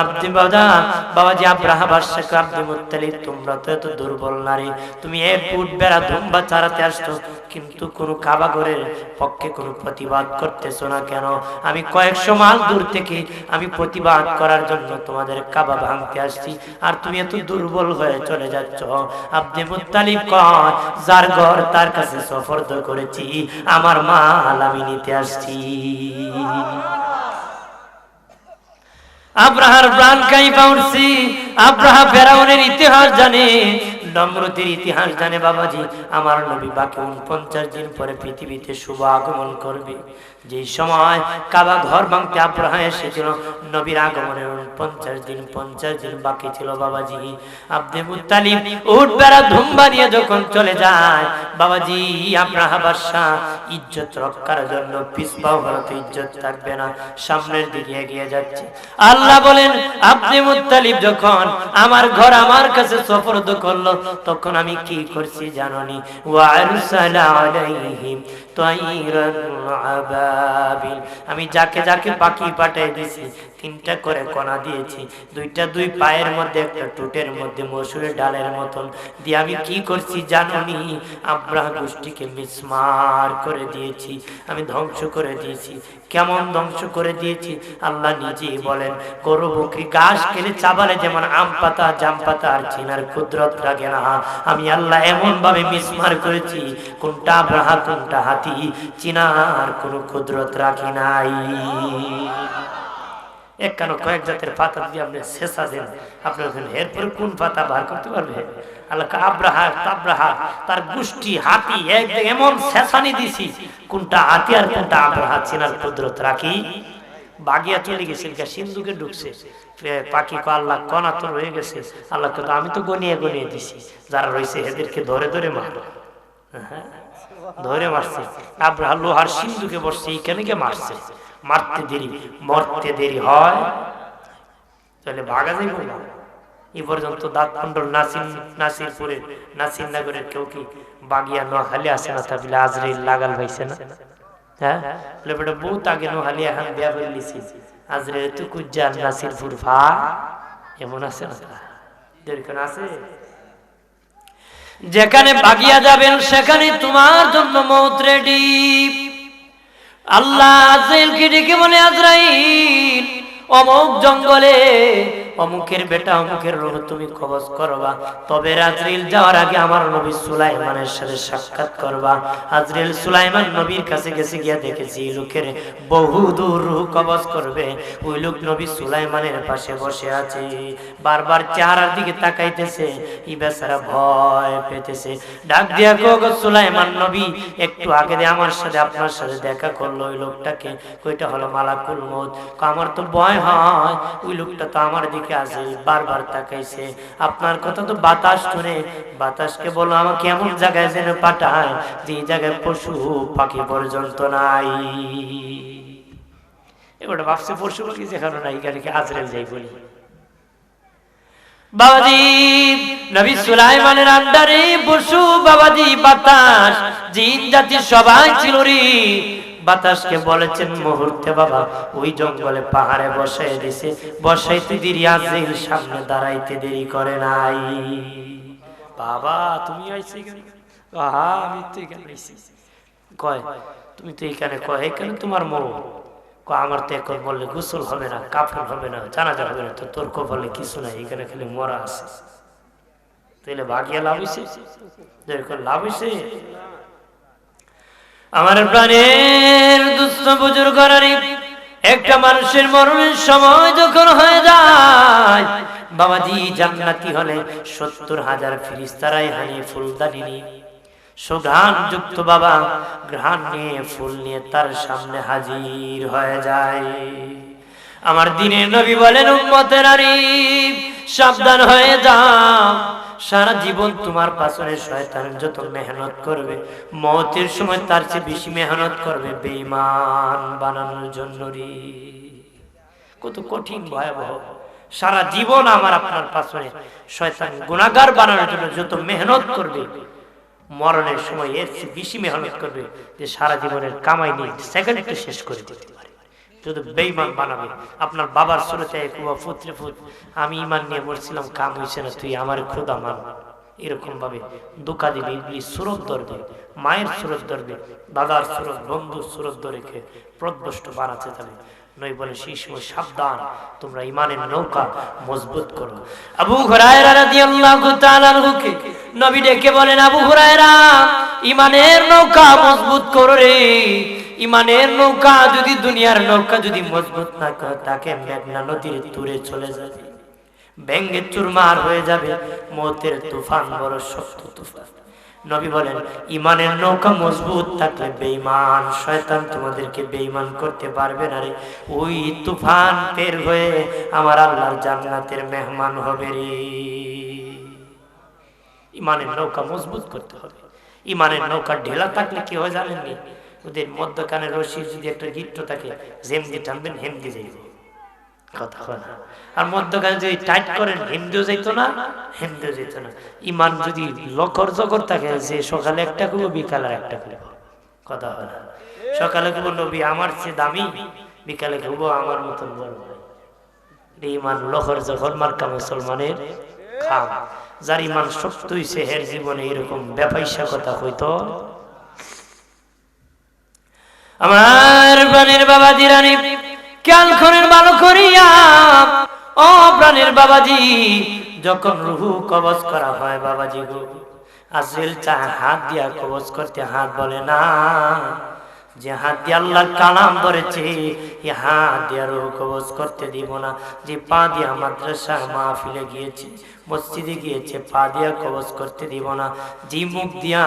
বাবাজি আব্রাহা বাদশাকে, আব্দে মুত্তালিব, তোমরা তো এত দুর্বল নারী, তুমি এক উট বেড়া দুম্বা চারাতে আসছো, কিন্তু কোনো কাবা ঘরের পক্ষে কোনো প্রতিবাদ করতেছো না কেন? আমি কয়েকশো মাইল দূর থেকে আমি প্রতিবাদ করার জন্য তোমাদের কাবা ভাঙতে আসছি, আর তুমি এত দুর্বল হয়ে চলে যাচ্ছ। আব্দে মুত্তালিব কয়, যার ঘর তার কাছে সুপর্দ করেছি, আমার মাল আমি নিতে আসছি। আব্রাহার প্রাণ কাইপা উঠছি। আব্রাহা ফেরাউনের ইতিহাস জানে, নমরুদের ইতিহাস জানে বাবাজি। আমার নবী বাকি 49 দিন পরে পৃথিবীতে শুভ আগমন করবে। যে সময় কাবা ঘর ভাঙতে আব্রাহা এসেছিল, নবীর আগমনের 50 দিন বাকি ছিল বাবাজি। আব্দে মুত্তালিব উট বেড়া ধুম্বা নিয়ে যখন চলে যায় বাবাজি, আব্রাহা বাদশা ইজ্জত রক্ষার জন্য পিছপাও হয়তো ইজ্জত থাকবে না, সামনের দিকে এগিয়ে যাচ্ছে। আল্লাহ বলেন, আব্দে মুত্তালিব যখন আমার ঘর আমার কাছে সুপর্দ করলো, তখন আমি কি করছি জানোনি? ওয়া আরসালা আলাইহিম তাইরান আবাবিল, আমি যাকে যাকে পাখি পাঠিয়ে দিয়েছি তিনটা করে কণা দিয়েছি, দুই পায়ের মধ্যে একটা টুটের মধ্যে মসুরের ডালের মতন দিয়ে আমি কি করছি জানি? আব্রাহা গোষ্ঠীকে মিসমার করে দিয়েছি, আমি ধ্বংস করে দিয়েছি। কেমন ধ্বংস করে দিয়েছি আল্লাহ নিজেই বলেন। গরু বকরি ঘাস খেলে চাবালে যেমন আম পাতা জাম পাতা আর চিনার কুদরত রাখে না, আমি আল্লাহ এমন ভাবে মিসমার করেছি, কোনটা আব্রাহা কোনটা হাতি চিনার কোনো কুদরত রাখি নাই। কয়েক জাতের পাতা দিয়ে আপনি শেষা দেন, আপনার এরপরে কোন পাতা বার করতে পারবে? আল্লাহ আব্রাহা তার গোষ্ঠী হাতি এমন শেষানি দিছি, কোনটা হাতি আর কোনটা আব্রাহা চেনার কুদরত রাখি। বাগিয়া চলে গেছে, সিন্ধুকে ঢুকছে, পাখি কো আল্লাহ কণা তো রয়ে গেছে, আল্লাহ তো আমি তো গনিয়ে গনিয়ে দিছি, যারা রয়েছে এদেরকে ধরে ধরে মারো। ধরে মারছে আব্রাহা, লোহার সিন্ধুকে বসছে, এইখানে কে মারছে, মারতে দেরি মরতে দেরি হয়, তাহলে ভাগা যাইব না। এই পর্যন্ত দাঁত মন্ডল নাসিরপুরের নাসিরনগরের কেউ কি বাগিয়া নোয়াখালী আসে না, তাহলে আজরাইল লাগাল পাইছে না? হ্যাঁ, বেটা বহুত আগে নোয়াখালী এখন বিয়া করে লিছি, আজরাইল তো কুজ্জার নাসিরপুর ভা এমন আছে না? যেরকম আছে, যেখানে বাগিয়া যাবেন সেখানে তোমার জন্য মৌত রেডি। আল্লাহ আজরাইলকে ডেকে বলে, আজরাইল অমুক জঙ্গলে অমুকের বেটা অমুকের রূহ তুমি কবজ করবা, তবে আজরাইল যাওয়ার আগে আমার নবী সুলাইমানের সাথে সাক্ষাৎ করবা। আজরাইল সুলাইমান নবীর কাছে গেছে, গিয়া দেখেছি লোকের বহু দূর রূহ কবজ করবে, ওই লোক নবী সুলাইমানের পাশে বসে আছে, বারবার চেহারার দিকে তাকাইতেছে, ই বেচারা ভয় পেতেছে। ডাক দিয়া গো সুলাইমান নবী, একটু আগে আমার সাথে আপনার সাথে দেখা করলো ওই লোকটাকে, কইটা হলো মালাকুল মউত। আমার তো ভয় হয়, ওই লোকটা তো আমার দিকে আছে, বারবার তাকাইছে। আপনার কথা তো বাতাস শুনে, বাতাসকে বলো আমাকে এমন জায়গায় যেন পাঠায় যে জায়গায় পশু পাখি পর্যন্ত নাই। এবার ভাবছে পশু পাখি যেখানে নাই, এখানে আজরাইল যাই বলি। বাবাজি নবী সুলাইমানের আন্ডারে পশু, বাবাজি বাতাস জিন জাতি সবাই ছিল রে। বাতাসকে বলেছেন মুহূর্তে বাবা ওই জঙ্গলে পাহাড়ে বসাই দিছে, বসাইতে দেরি আজরাইল সামনে দাঁড়াইতে দেরি করে নাই। বাবা তুমি আইছি কেন? আহা আমি তো এখানে আইছি। কয় তুমি তো এখানে, কয় এখানে তোমার মৌ, আমার তো এখন বললে গোসল হবে না, কাফন হবে না, জানাজা হবে না, তো তোর কপালে কিছু নাই, এখানে খালি মরা আছে। তাইলে ভাগিয়া লাভ হইছে, যেরকম লাভ হইছে। আমার প্রাণের দুস্থ বুজুর্গরা, একটা মানুষের মরণের সময় যখন হয়ে যায়, বাবাজি জান্নাতি হলে ৭০,০০০ ফেরেশতারাই হানি ফুলদানি নিয়ে সুঘ্রাণ যুক্ত বাবা ঘ্রাণ নিয়ে ফুল নিয়ে তার সামনে হাজির হয়ে যায়। আমার দিনের নবী বলেন, উম্মতের নারী সাবধান হয়ে যাও, সারা জীবন তোমার পাছনে শয়তান যত মেহনত করবে, মওতের সময় তার চেয়ে বেশি মেহনত করবে বেঈমান বানানোর জন্য রে। কত কঠিন ভয়াবহ। সারা জীবন আমার আপনার পাছনে শয়তান গুনাহগার বানানোর জন্য যত মেহনত করবে, মরণের সময় এর চেয়ে বেশি মেহনত করবে, যে সারা জীবনের কামাই নিয়ে সেকেন্ডে শেষ করে দিতে পারে, শুধু বেঈমান বানাবে। আপনার বাবার সুরতে পুত্রে পুত, আমি ইমান নিয়ে বলছিলাম, কাম হয়েছে না, তুই আমার খোদা মান, এরকম ভাবে ধোঁকা দিবে। ইবলিস সুরত ধরবে, মায়ের সুরত ধরবে, দাদার সুরত, বন্ধুর সুরত ধরে প্রদভষ্ট বানাতে যাবে। নই বলে সেই সময় সাবধান, তোমরা ইমানের নৌকা মজবুত করো। আবু হুরায়রা রাদিয়াল্লাহু তাআলা আনহুকে নবী ডেকে বলেন, আবু হুরায়রা ইমানের নৌকা মজবুত করো রে। ইমানের নৌকা যদি, দুনিয়ার নৌকা যদি মজবুত না করে, তাকে মেঘনা নদীর দূরে চলে যাবে, ভেঙ্গে চুরমার হয়ে যাবে। মওতের তুফান বড় শক্ত তুফান। নবী বলেন, ইমানের নৌকা মজবুত থাকলে বেঈমান শয়তান তোমাদেরকে বেঈমান করতে পারবে না রে। ওই তুফান পের হয়ে আমার আল্লাহর জান্নাতের মেহমান হবে রে। ইমানের নৌকা মজবুত করতে হবে। ইমানের নৌকা ঢেলা থাকলে কি হয় জানেননি? ওদের মধ্যখানে রশির যদি একটা গিট্ট থাকে, যেমনি টানবেন হেমদি যাইব, কথা হয় না। আর মধ্যখানে যদি টাইট করেন, হেমদিও যাইতো না, হেমদিও যেত না। ইমান যদি লকর জকর থাকে, যে সকালে একটা করবো, বিকালে একটা করবো, কথা হয় না। সকালে করবো নবী আমার চেয়ে দামি, বিকালে করবো আমার মতন বড় ভাই, ইমান লোহর জহর মার্কা মুসলমানের খাম। যার ইমান শক্ত হইছে হের জীবনে এরকম ব্যাপাইসা কথা হইতো। আমার প্রাণের বাবা দিরানি খেয়াল করেন ভালো করিয়া, ও প্রাণের বাবাজি, যখন রুহু কবজ করা হয় বাবাজি গো, আজরাইল চায় হাত দিয়া কবজ করতে, হাত বলে না, যে হাত দিয়ে আল্লাহর কালাম ধরেছে এ হাত দিয়ে রুহু কবজ করতে দিব না। যে পা দিয়া মাদ্রাসা মাহফিলে গিয়েছে, মসজিদে গিয়েছে, পা দিয়া কবজ করতে দিব না। যে মুখ দিয়া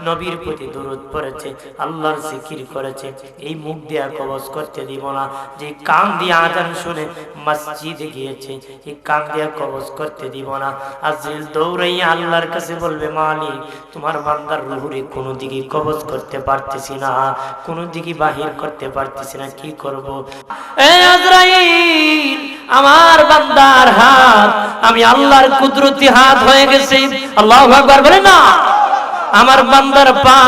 নবীর প্রতি দরুদ পড়েছে, আল্লাহর জিকির করেছে, এই মুখ দিয়া কবজ করতে দিব না। যে কান দিয়া আজান শুনে মসজিদে গিয়েছে, এই কান দিয়া কবজ করতে দিব না। আজরাইল দৌড়াইয়া আল্লাহর কাছে বলবে, মালিক তোমার বান্দার রুহুরে কোনো দিকে কবজ করতে পারতেছি না, কোনো দিকে বাহির করতে পারতেছি না, কি করব? এ আজরাইল, আমার বান্দার হাত আমি আল্লাহর কুদরতি হাত হয়ে গেছে। আল্লাহু আকবার বলে না। আমার বান্দার পা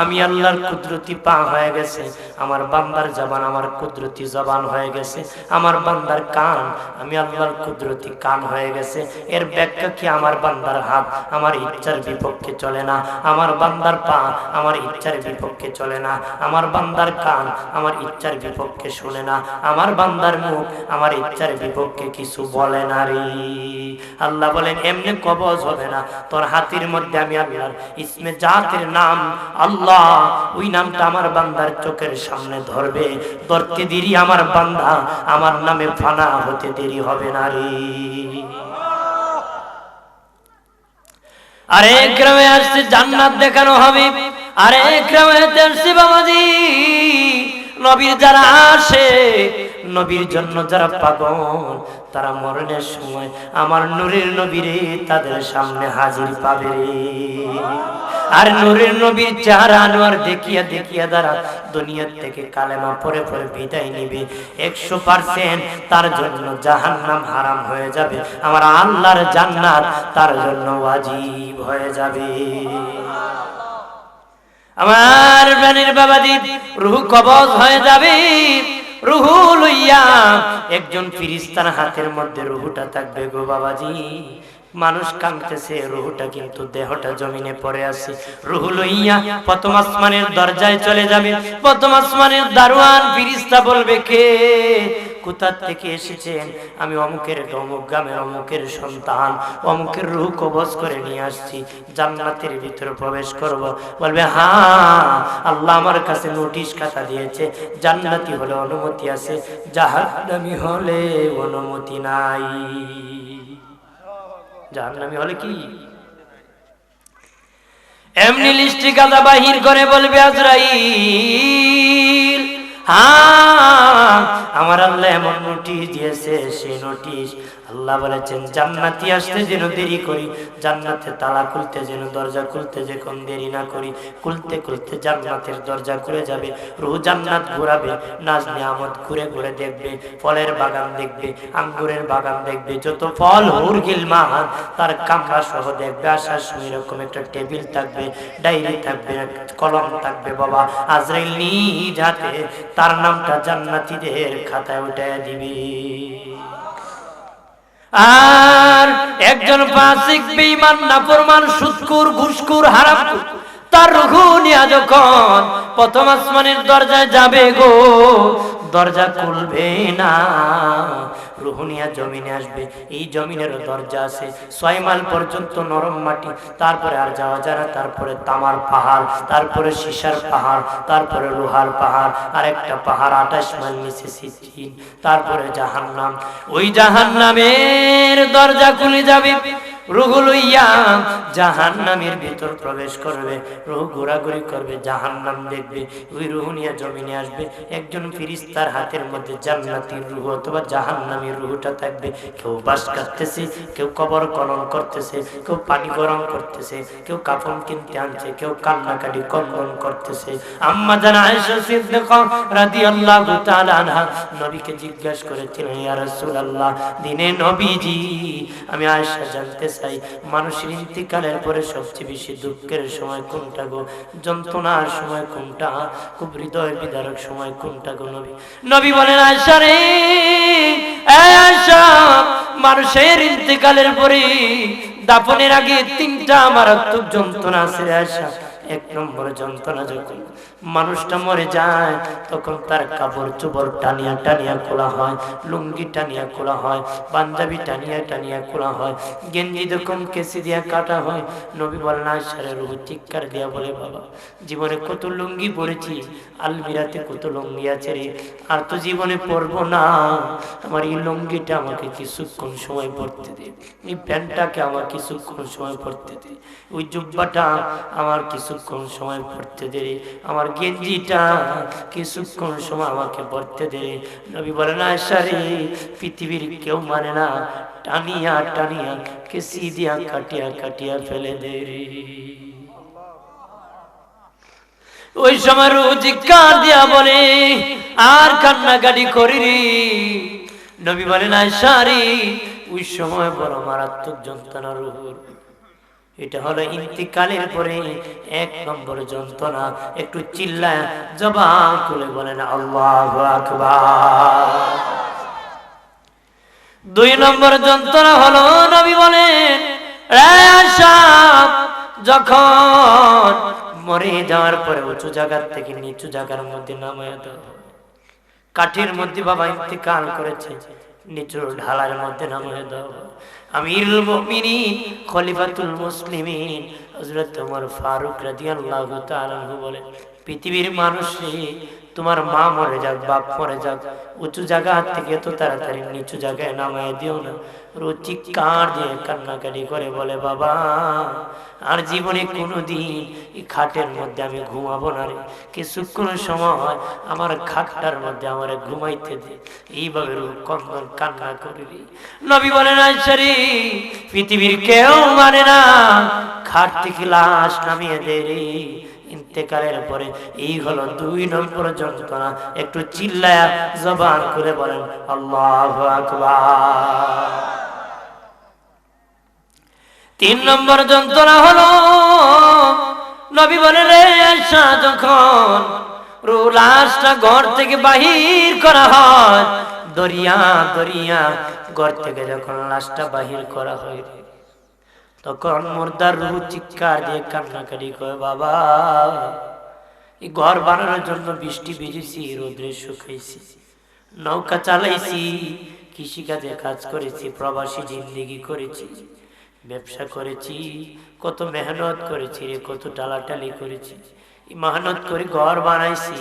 আমি আল্লাহর কুদরতি পা হয়ে গেছে। আমার বান্দার জবান আমার কুদরতি জবান হয়ে গেছে। আমার বান্দার কান আমি আল্লাহর কুদরতি কান হয়ে গেছে। এর ব্যাখ্যা কি? আমার বান্দার হাত আমার ইচ্ছার বিপক্ষে চলে না, আমার বান্দার পা আমার ইচ্ছার বিপক্ষে চলে না, আমার বান্দার কান আমার ইচ্ছার বিপক্ষে শুনে না, আমার বান্দার মুখ আমার ইচ্ছার বিপক্ষে কিছু বলে না রে। আল্লাহ বলেন এমনি কবজ হবে না, তোর হাতের মধ্যে আমি আল্লাহর ইসমে জাতের নাম আল্লাহ, ওই নামটা আমার বান্দার চোখের সামনে ধরবে, ধরতে দেরি আমার বান্দা আমার নামে ফানা হতে দেরি হবে না রে। আরে গ্রামে আসছে জান্নাত দেখানো হবে, আরে গ্রামে আসছে বাবাজি নবীর যারা আসে, নবীর জন্য যারা পাগল, তারা মরণের সময় আমার নূরের নবীরে তাদের সামনে হাজির পাবে। আর নূরের নবীর চেহারা আনোয়ার দেখিয়া দেখিয়া যারা দুনিয়া থেকে কালেমা পড়ে পড়ে বিদায় নিবে, 100% তার জন্য জাহান্নাম হারাম হয়ে যাবে, আমার আল্লাহর জান্নাত তার জন্য ওয়াজিব হয়ে যাবে। আমার প্রাণের বাবাজি রূহ কবজ হয়ে যাবে। রূহ লইয়া একজন ফেরেশতার হাতের মধ্যে রূহটা থাকবে গো বাবাজি। মানুষ কাঁদতেছে, রূহটা কিন্তু দেহটা জমিনে পড়ে আছে। রূহ লইয়া প্রথম আসমানের দরজায় চলে যাবে। প্রথম আসমানের দারোয়ান ফেরেশতা বলবে, কে, কোথা থেকে এসেছেন? আমি অমুকের অমুক গ্রামের অমুকের সন্তান, অমুকের রূহ কবজ করে নিয়ে আসছি, জান্নাতের ভিতরে প্রবেশ করব। বলবে, হ্যাঁ আল্লাহ আমার কাছে নোটিশ খাতা দিয়েছে, জান্নাতি হলে অনুমতি আছে, জাহান্নামী হলে অনুমতি নাই। জাহান্নামী হলে কি? এমনি লিস্টে গাদা বাহির করে বলবে আজরাইল, হ্যাঁ আমার আল্লাহ এমন নোটিশ দিয়েছে, সেই নোটিশ আল্লাহ বলেছেন জান্নাতি আসতে যেন দেরি করি, জান্নাতে তালা খুলতে যেন, দরজা খুলতে যখন দেরি না করি। খুলতে খুলতে জান্নাতের দরজা খুলে যাবে, রূহ জান্নাত ঘুরাবে, নাজ নিয়ামত ঘুরে ঘুরে দেখবে, ফলের বাগান দেখবে, আঙ্গুরের বাগান দেখবে, যত ফল হুর গিলমান তার কামরা সহ দেখবে। আসার সময় এরকম একটা টেবিল থাকবে, ডায়েরি থাকবে, কলম থাকবে। বাবা আজরাইল নিজ হাতে তার নামটা জান্নাতীদের খাতায় উঠায় দিবে। আর একজন ফাসিক, বেঈমান, নাফরমান, সুদখোর, ঘুষখোর, হারামখোর, তার রূহ নিয়ে যখন প্রথম আসমানের দরজায় যাবে গো, দরজা খুলবে না, রূহ নিয়ে জমিনে আসবে। এই জমিনেরও দরজা আছে, 6 মাইল পর্যন্ত নরম মাটি, তারপরে আর যাওয়া যায় না, তারপরে তামার পাহাড়, তারপরে সীসার পাহাড়, তারপরে লোহার পাহাড়, আর একটা পাহাড় 28 মাইল নিচে সিজিন, তারপরে জাহান্নাম। ওই জাহান্নামের দরজা খুলে যাবে, রূহ লইয়া জাহান্নামের ভিতর প্রবেশ করবে, রূহ ঘোরাঘুরি করবে, জাহান্নাম দেখবে। ওই রূহ নিয়ে জমিনে আসবে। একজন ফেরেশতার হাতের মধ্যে জান্নাতের রূহ অথবা জাহান্নামের রূহটা থাকবে। কেউ বাঁশ কাটতেছে, কেউ কবর খনন করতেছে, কেউ পানি গরম করতেছে, কেউ কাফন কিনতে আনছে, কেউ কান্নাকাটি কন্দন করতেছে। আম্মা জান আয়েশা সিদ্দিকা রাদিয়াল্লাহু তাআলা আনহা নবীকে জিজ্ঞাসা করেছিলেন, ইয়া রাসূলুল্লাহ, দিনে নবীজি আমি আয়েশা জানতে চাই, মানুষের ইন্তিকালের পরে সবচেয়ে বেশি দুঃখের সময় কোনটা গো, যন্ত্রণার সময় কোনটা, খুব হৃদয় বিদারক সময় কোনটা গো নবী? নবী বলেন আয়েশা রে, আয়েশা, মানুষের ইন্তিকালের পরে দাফনের আগে তিনটা মারাত্মক যন্ত্রণা আছে আয়েশা। এক নম্বর যন্ত্রণা, যখন মানুষটা মরে যায় তখন তার কাপড় চোপড় টানিয়া টানিয়া খোলা হয়, লুঙ্গি টানিয়া খোলা হয়, পাঞ্জাবি টানিয়া টানিয়া খোলা হয়, গেঞ্জি যখন কেসি দিয়া কাটা হয়। নবী বলেন আয়েশা রে, রূহ চিৎকার দিয়া বলে বাবা, জীবনে কত লুঙ্গি পরেছি, আলমিরাতে কত লুঙ্গি আছে রে, আর তো জীবনে পরবো না, আমার এই লুঙ্গিটা আমাকে কিছুক্ষণ সময় পরতে দে, এই প্যান্টটাকে আমার কিছুক্ষণ সময় পরতে দে, ওই জুব্বাটা আমার কিছুক্ষণ সময় পরতে দে, আমার গেঞ্জিটা কিছুক্ষণ সময় আমাকে পরতে দে। নবী বলেন আয়েশা রে, পৃথিবীর কেউ মানে না, টানিয়া টানিয়া কেসি দিয়া কাটিয়া কাটিয়া ফেলে দে রে। ওই সময় রূহ চিৎকার দিয়া বলে আর কান্নাকাটি করি রে। নবী বলেন আয়েশা রে, ওই সময় বড় মারাত্মক যন্ত্রণা রূহের। এটা হলো ইন্তিকালের পরে এক নম্বর যন্ত্রণা। একটু চিল্লায় জবান খুলে বলেন আল্লাহু আকবার। দুই নম্বর যন্ত্রণা হলো, নবী বলেন আয়েশা, যখন মরে যাওয়ার পরে উঁচু জায়গার থেকে নিচু জায়গার মধ্যে নামায় দাও। কাঠের মধ্যে বাবা ইন্তিকাল করেছে, নিচু ঢালার মধ্যে নামায় দাও। আমিরুল মুমিনিন খলিফাতুল মুসলিমিন হযরত ওমর ফারুক রাদিয়াল্লাহু তাআলা আনহু বলেন, পৃথিবীর মানুষ, তোমার মা মরে যাক, বাপ মরে যাক, উঁচু জায়গা থেকে এত তাড়াতাড়ি নিচু জায়গায় নামায় দিও না। রূহ চিৎকার দিয়ে কান্নাকাটি করে বলে বাবা, আর জীবনে কোনোদিন এই খাটের মধ্যে আমি ঘুমাবো না রে, কিছুক্ষণ সময় আমার খাটটার মধ্যে আমার ঘুমাইতে দে। এইভাবে রূহ কন্দন কান্না করে। নবী বলেন আয়েশা রে, পৃথিবীর কেউ মানে না, খাট থেকে লাশ নামিয়ে দে রে। ইন্তেকালের পরে এই হলো দুই নম্বর যন্ত্রণা। একটু চিল্লায়া জবান করে বলেন আল্লাহু আকবার। তিন নম্বর যন্ত্রণা হলো, নবী বলেন রে আয়েশা, যখন রূহ লাশটা ঘর থেকে বাহির করা হয়, দরিয়া দরিয়া ঘর থেকে যখন লাশটা বাহির করা হয়, তখন মুর্দার রূহ চিৎকার দিয়ে কান্নাকাটি করে বাবা, এই ঘর বানানোর জন্য বৃষ্টি ভিজেছি, রোদ্রে শুকাইছি, নৌকা চালাইছি, কৃষিকাজে কাজ করেছি, প্রবাসী জিন্দেগি করেছি, ব্যবসা করেছি, কত মেহনত করেছি রে, কত টালাটালি করেছি, মেহনত করে ঘর বানাইছি,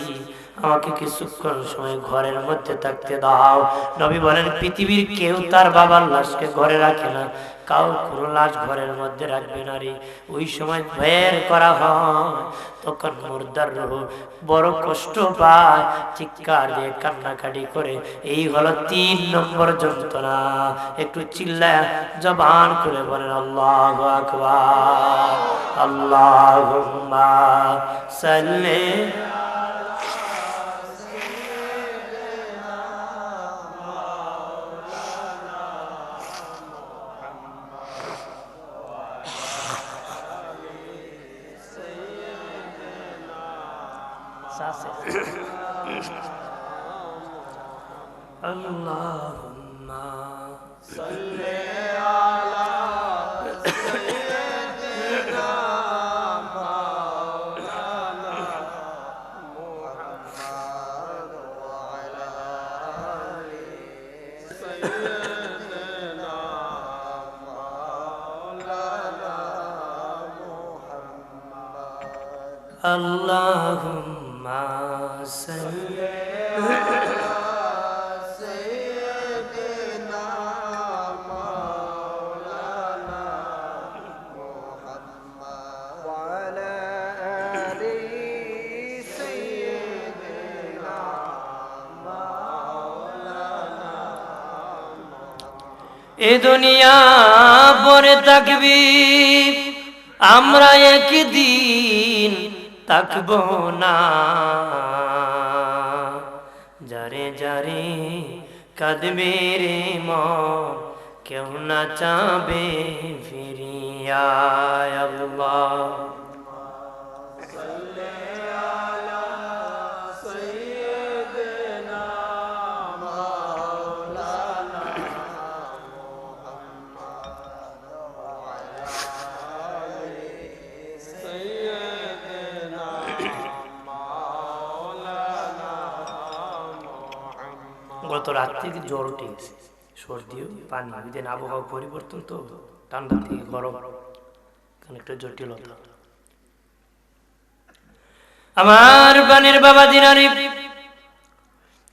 আমাকে কিছুক্ষণ সময় ঘরের মধ্যে থাকতে দাও। নবী বলেন পৃথিবীর কেউ তার বাবার লাশকে ঘরে রাখে না, কাউ কোনো লাশ ঘরের মধ্যে রাখবে না রে। ওই সময় বের করা হয়, তখন মুর্দার রূহ বড় কষ্ট পায়, চিৎকার দিয়ে কান্নাকাটি করে। এই হলো তিন নম্বর যন্ত্রণা। একটু চিল্লায় জবান করে বলেন আল্লাহু আকবার। আল্লাহুম্মা সাল্লি Allahumma salli ala sayyidina maulana Muhammad wa ala ali sayyidina maulana Muhammad. Allahumma salli এ দুনিয়া পরে থাকবি, আমরা একদিন থাকব না। যারে যারে কাঁদবে রে মন, কেউ না চাবে ফিরিয়া আল্লাহ গত রাত থেকে জ্বর উঠে গেছে, সর্দিও পানি, দিন আবহাওয়া পরিবর্তন তো ঠান্ডা থেকে গরম, একটা জটিলতা। আমার বানের বাবা দিনারি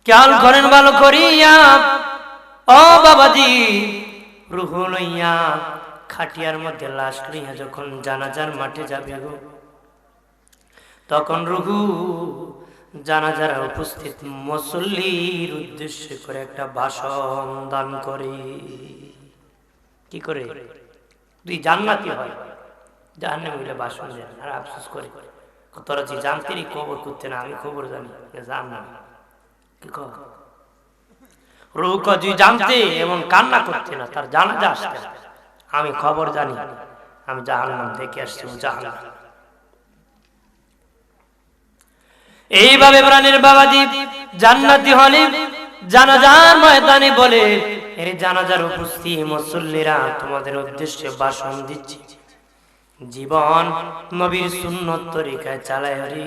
খেয়াল করেন ভালো করিয়া, ও বাবাজি রুহু লইয়া খাটিয়ার মধ্যে লাশ লইয়া যখন জানাজার মাঠে যাবে গো, তখন রুহু জানাজার উপস্থিত মুসল্লির উদ্দেশ্যে করে একটা ভাষণ দান করে। কি করে? তুই জান্নাতি হয়, জাহান্নামী হইলে ভাষণ দেন আর আফসোস করে, তোরা যে জানতেই খবর করতে না, আমি খবর জানি জান না। কি কর রুহ তুই জানতে এমন কান্না করতে না, তার জানাজা আসতে, আমি খবর জানি, আমি জাহান্নাম দেখে আসছি, জাহান্নাম। এইভাবে প্রাণের বাবাজি জান্নাতি হলে জানাজার ময়দানে বলে, এর জানাজার উপস্থিত মুসল্লিরা তোমাদের উদ্দেশ্যে ভাষণ দিচ্ছি, জীবন নবীর সুন্নত তরিকায় চালায় রে,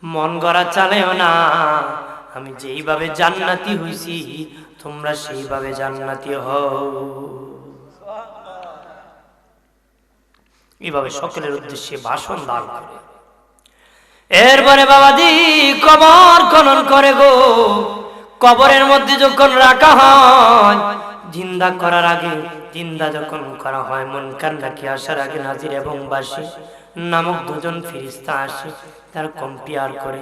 মন গড়া চালায়ও না, আমি যেইভাবে জান্নাতি হইছি তোমরা সেইভাবে জান্নাতি হও। এইভাবে সকলের উদ্দেশ্যে ভাষণ দান করে। এরপরে বাবাজি কবর খনন করে গো, কবরের মধ্যে যখন রাখা হয়, জিন্দা করার আগে, জিন্দা যখন করা হয়, মুনকার নাকি আসার আগে নাজির এবং বাসী নামক দুজন ফেরেশতা আসে, তার কম্পেয়ার করে,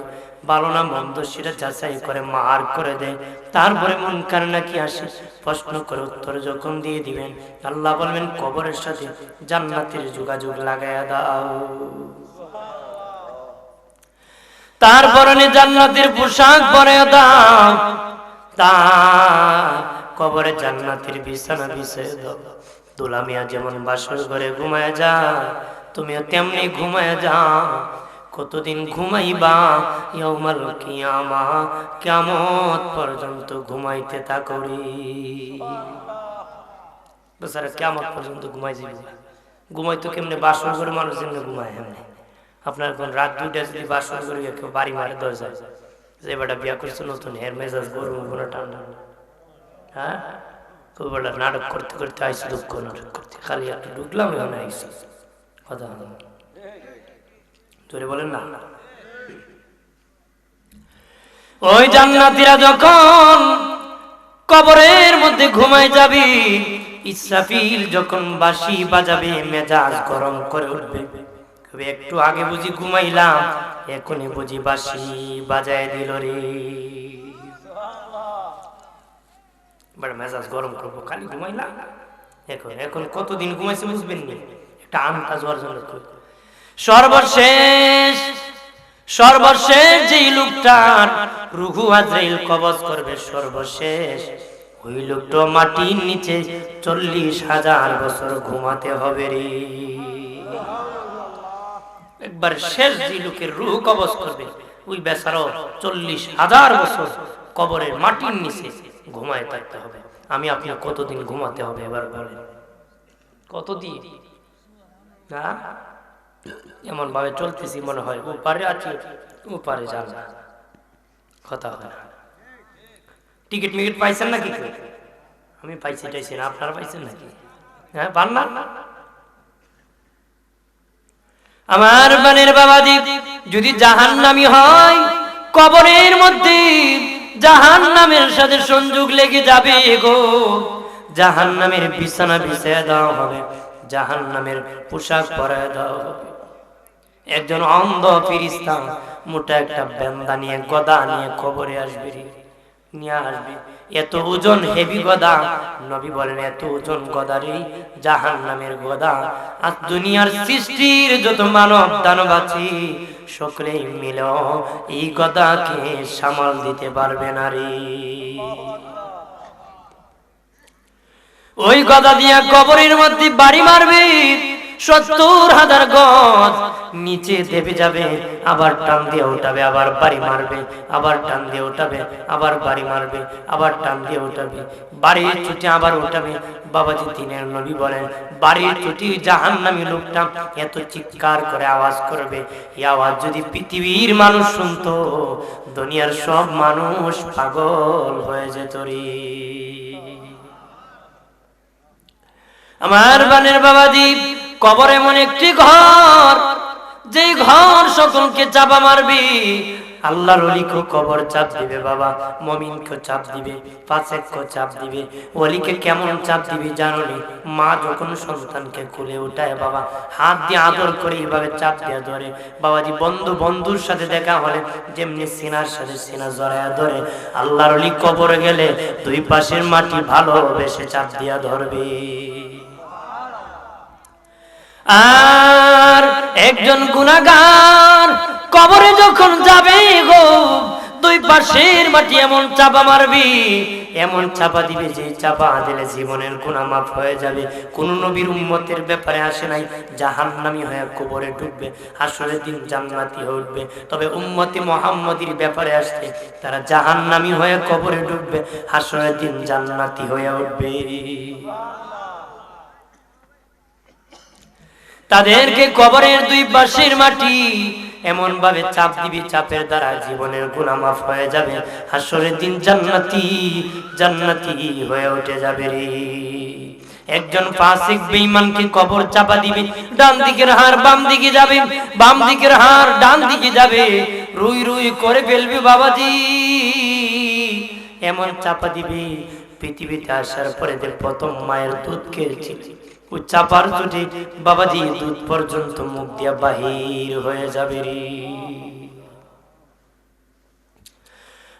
ভালো না মন্দ সেটা যাচাই করে, মার করে দেয়। তারপরে মুনকার নাকি আসে, প্রশ্ন করে উত্তর যখন দিয়ে দিবেন, আল্লাহ বলবেন কবরের সাথে জান্নাতের যোগাযোগ লাগাইয়া দাও। তার পরনে জান্নাতের পোশাক পরে দাও, তার কবরে জান্নাতের বিছানা বিছিয়ে দাও। দুলামিয়া যেমন বাসর ঘরে ঘুমায় যা, তুমিও তেমনি ঘুমায় যা। কতদিন ঘুমাইবা? ইয়াউমাল কিয়ামা, কিয়ামত পর্যন্ত ঘুমাইতে থাকরি। বেচারা কিয়ামত পর্যন্ত ঘুমাই যাবে। ঘুমাইতো কেমনে? বাসর ঘরে মানুষ যেমনি ঘুমায় এমনি। আপনার কোন রাত 2টা যদি বাসন করে কেউ বাড়ি মারে দরজায়, যে বেটা বিয়া করছে নতুন, হের মেজাজ গরম কোনো ঠান্ডা, হ্যাঁ খুব বেটা নাটক করতে করতে আইসি, দুঃখ নাটক করতে, খালি একটু ঢুকলাম এখানে আইসি, কথা তোরে বলেন না। ওই জান্নাতীরা যখন কবরের মধ্যে ঘুমায় যাবি, ইসরাফিল যখন বাঁশি বাজাবে, মেজাজ গরম করে উঠবে, একটু আগে বুঝি ঘুমাইলাম, এখনই বুঝি বাঁশি বাজায় দিল রে, বড় মেজাজ গরম করবো, খালি ঘুমাইলাম, এখন এখন কতদিন ঘুমাইছে বুঝবেন নি, একটা আন্দাজ হওয়ার জন্য। সর্বশেষ সর্বশেষ যেই লোকটার রুহু আজরাইল কবজ করবে, সর্বশেষ ওই লোকটা মাটির নিচে 40,000 বছর ঘুমাতে হবে রে। একবার শেষ যে লোকের রুহ কবজ করবে, ওই বেচারাও 40,000 বছর কবরের মাটির নিচে ঘুমায় থাকতে হবে। আমি আপনি কতদিন ঘুমাতে হবে এবার বলেন? কতদিন? না এমন ভাবে চলতেছি মনে হয় ওপারে আছি, ওপারে যান না, কথা হয় না। টিকিট মিকিট পাইছেন নাকি? আমি পাইছি টাইছি না, আপনারা পাইছেন নাকি? হ্যাঁ পান না? আমার বানের বাবাজি যদি জাহান্নামী হয়, কবরের মধ্যে জাহান্নামের সাথে সংযোগ লেগে যাবে গো, জাহান্নামের বিছানা বিছিয়ে দেওয়া হবে, জাহান্নামের পোশাক পরায় দেওয়া হবে। একজন অন্ধ ফেরেশতা মোটা একটা বেন্দা নিয়ে, গদা নিয়ে কবরে আসবে, নিয়ে আসবে, এত ওজন হেভি গদা। নবী বলেন এত ওজন গদারে, জাহান্নামের গদা। আর দুনিয়ার সৃষ্টির যত মানব দানব আছে সকলেই মিলে এই গদাকে সামাল দিতে পারবে না রে। ওই গদা দিয়া কবরের মধ্যে বাড়ি মারবে 70,000 গজ নিচে দেবে যাবে, আবার টান দিয়ে উঠাবে, আবার বাড়ি মারবে, আবার টান দিয়ে উঠাবে, আবার বাড়ি মারবে, আবার টান দিয়ে উঠাবে, বাড়ির ছুটে আবার উঠাবে। বাবাজি দিনের নবী বলেন, বাড়ির ছুটি জাহান্নামী লোকটা এত চিৎকার করে আওয়াজ করবে, এই আওয়াজ যদি পৃথিবীর মানুষ শুনতো, দুনিয়ার সব মানুষ পাগল হয়ে যেত রে। আমার বানের বাবাজি, কবর এমন একটি ঘর, যে ঘর সকলকে চাপা মারবি। আল্লাহর ওলিকে কবর চাপ দিবে বাবা, মুমিনকে চাপ দিবে, ফাসিককে চাপ দিবে। ওলিকে কেমন চাপ দিবে জানো নি? মা যখন সন্তানকে কোলে উঠায় বাবা, হাত দিয়ে আদর করে এইভাবে চাপ দিয়ে ধরে বাবাজি। বন্ধুর সাথে দেখা হলে যেমনি সিনার সাথে সিনা জড়ায়া ধরে, আল্লাহর ওলি কবরে গেলে দুই পাশের মাটি ভালোবেসে চাপ দিয়া ধরবে। আর একজন গুনাহগার কবরে যখন যাবে গো, দুই পাশের মাটি এমন চাপা মারবি, এমন চাপা দিবে যে চাপা দিলে জীবনের গুনাহ মাফ হয়ে যাবে। কোন নবীর উম্মতের ব্যাপারে আসে নাই জাহান্নামী হয়ে কবরে ঢুকবে, হাসরের দিন জান্নাতি হয়ে উঠবে। তবে উম্মতে মুহাম্মদীর ব্যাপারে আসছে, তারা জাহান্নামী হয়ে কবরে ঢুকবে, হাসরের দিন জান্নাতি হয়ে উঠবে। তাদেরকে কবরের দুই পাশের মাটি এমন ভাবে চাপ দিবি, চাপের দ্বারা জীবনের গুনাহ মাফ হয়ে যাবে, হাসরের দিন জান্নাতি হয়ে উঠে যাবে রে। একজন ফাসিক বেঈমানকে কবর চাপা দিবে, ডান দিকের হাড় বাম দিকে যাবে, বাম দিকের হাড় ডান দিকে যাবে, রুই রুই করে ফেলবে বাবাজি। এমন চাপা দিবে, পৃথিবীতে আসার পরে যে প্রথম মায়ের দুধ খেয়েছে, ও চাপার চুটি বাবাজি দুধ পর্যন্ত মুখ দিয়া বাহির হয়ে যাবে রে।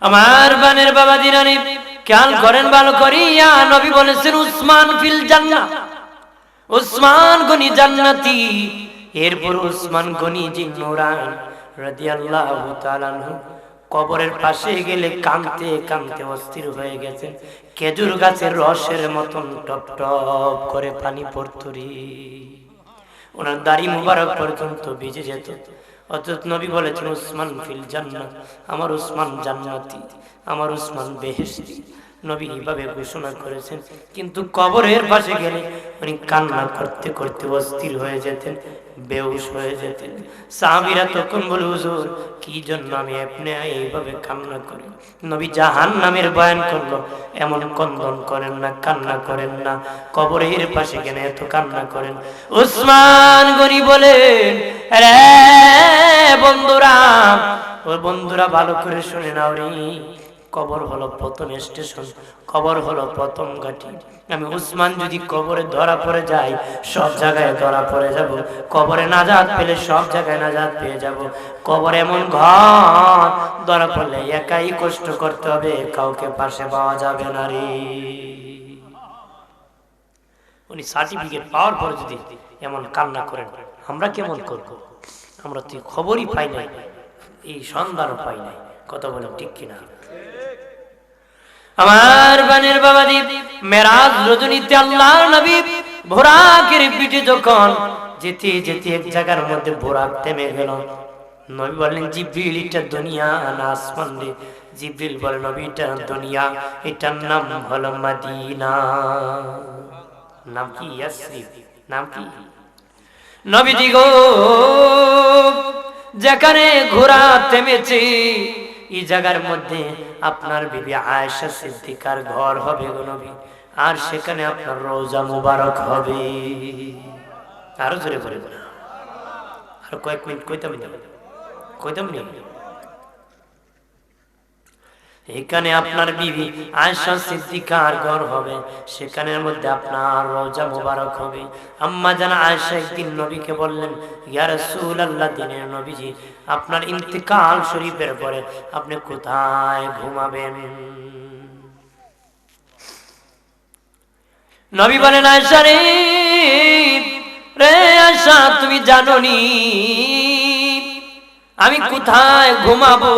আমার বানের বাবাজি রানী খেয়াল করেন ভালো করিয়া, নবী বলেছেন উসমান ফিল জান্নাহ, উসমান গনি জান্নাতি। এরপর উসমান গনি জিন্নুরান রাদিয়াল্লাহু তাআলা আনহু কবরের পাশে গেলে কাঁদতে কাঁদতে অস্থির হয়ে গেছেন। খেজুর গাছের রসের মতন টপ টপ করে পানি পড়তো রে, ওনার দাড়ি মুবারক পর্যন্ত ভিজে যেত। অথচ নবী বলেছেন উসমান ফিল জান্নাহ, আমার উসমান জান্নাতি, আমার উসমান বেহেশতি। নবী এইভাবে ঘোষণা করেছেন। কিন্তু কবরের পাশে গেলে উনি কান্না করতে করতে অস্থির হয়ে যেতেন, বেহুশ হয়ে যেতেন। সাহাবীরা তখন বলে, হুজুর কি জন্য আমি আপনি এইভাবে কান্না করি? নবী জাহান্নামের বয়ান করলো, এমন কন্দন করেন না, কান্না করেন না, কবরের পাশে গেলে এত কান্না করেন। উসমান গনি বলেন, রে বন্ধুরা, ও বন্ধুরা ভালো করে শুনে নাও রে, কবর হলো প্রথম স্টেশন, কবর হলো প্রথম ঘাঁটি। আমি উসমান যদি কবরে ধরা পড়ে যাই, সব জায়গায় ধরা পড়ে যাব। কবরে নাজাত পেলে সব জায়গায় নাজাত পেয়ে যাব। কবর এমন ঘর, ধরা পড়লে একাই কষ্ট করতে হবে, কাউকে পাশে পাওয়া যাবে না রে। উনি সার্টিফিকেট পাওয়ার পর যদি এমন কান্না করেন, আমরা কেমন করব? আমরা তো খবরই পাই নাই, এই সন্ধানও পাই নাই। কথা বলেন ঠিক কিনা? আমার বানের বাবাজি, মেরাজ রজনীতে আল্লাহর নবী বুরাকের পিঠে যখন যেতে যেতে এক জায়গার মধ্যে বুরাক থেমে গেল। নবী বললেন, জিবরিল এটা দুনিয়া না আসমান রে? জিবরিল বলে, নবী এটা দুনিয়া, এটার নাম হলো মদিনা। নাম কি? ইয়াসরিব। নাম কি? নবীজি গো, যেখানে ঘোড়া থেমেছে এই জায়গার মধ্যে আপনার বিবি আয়েশা সিদ্দিকার ঘর হবে গো নবী, আর সেখানে আপনার রওজা মুবারক হবে। আরো জোরে বলে, আর কয়েক মিনিট কইতাম নি। এখানে আপনার বিবি আয়েশা সিদ্দিকার ঘর হবে, সেখানের মধ্যে আপনার রওজা মুবারক হবে। আম্মা জান আয়েশা একদিন নবীকে বললেন, ইয়া রাসূলুল্লাহ, দিনের নবীজি, আপনার ইন্তেকাল শরীফের পরে আপনি কোথায় ঘুমাবেন? নবী বলেন, আয়েশা রে আয়েশা, তুমি জানো নি আমি কোথায় ঘুমাবো?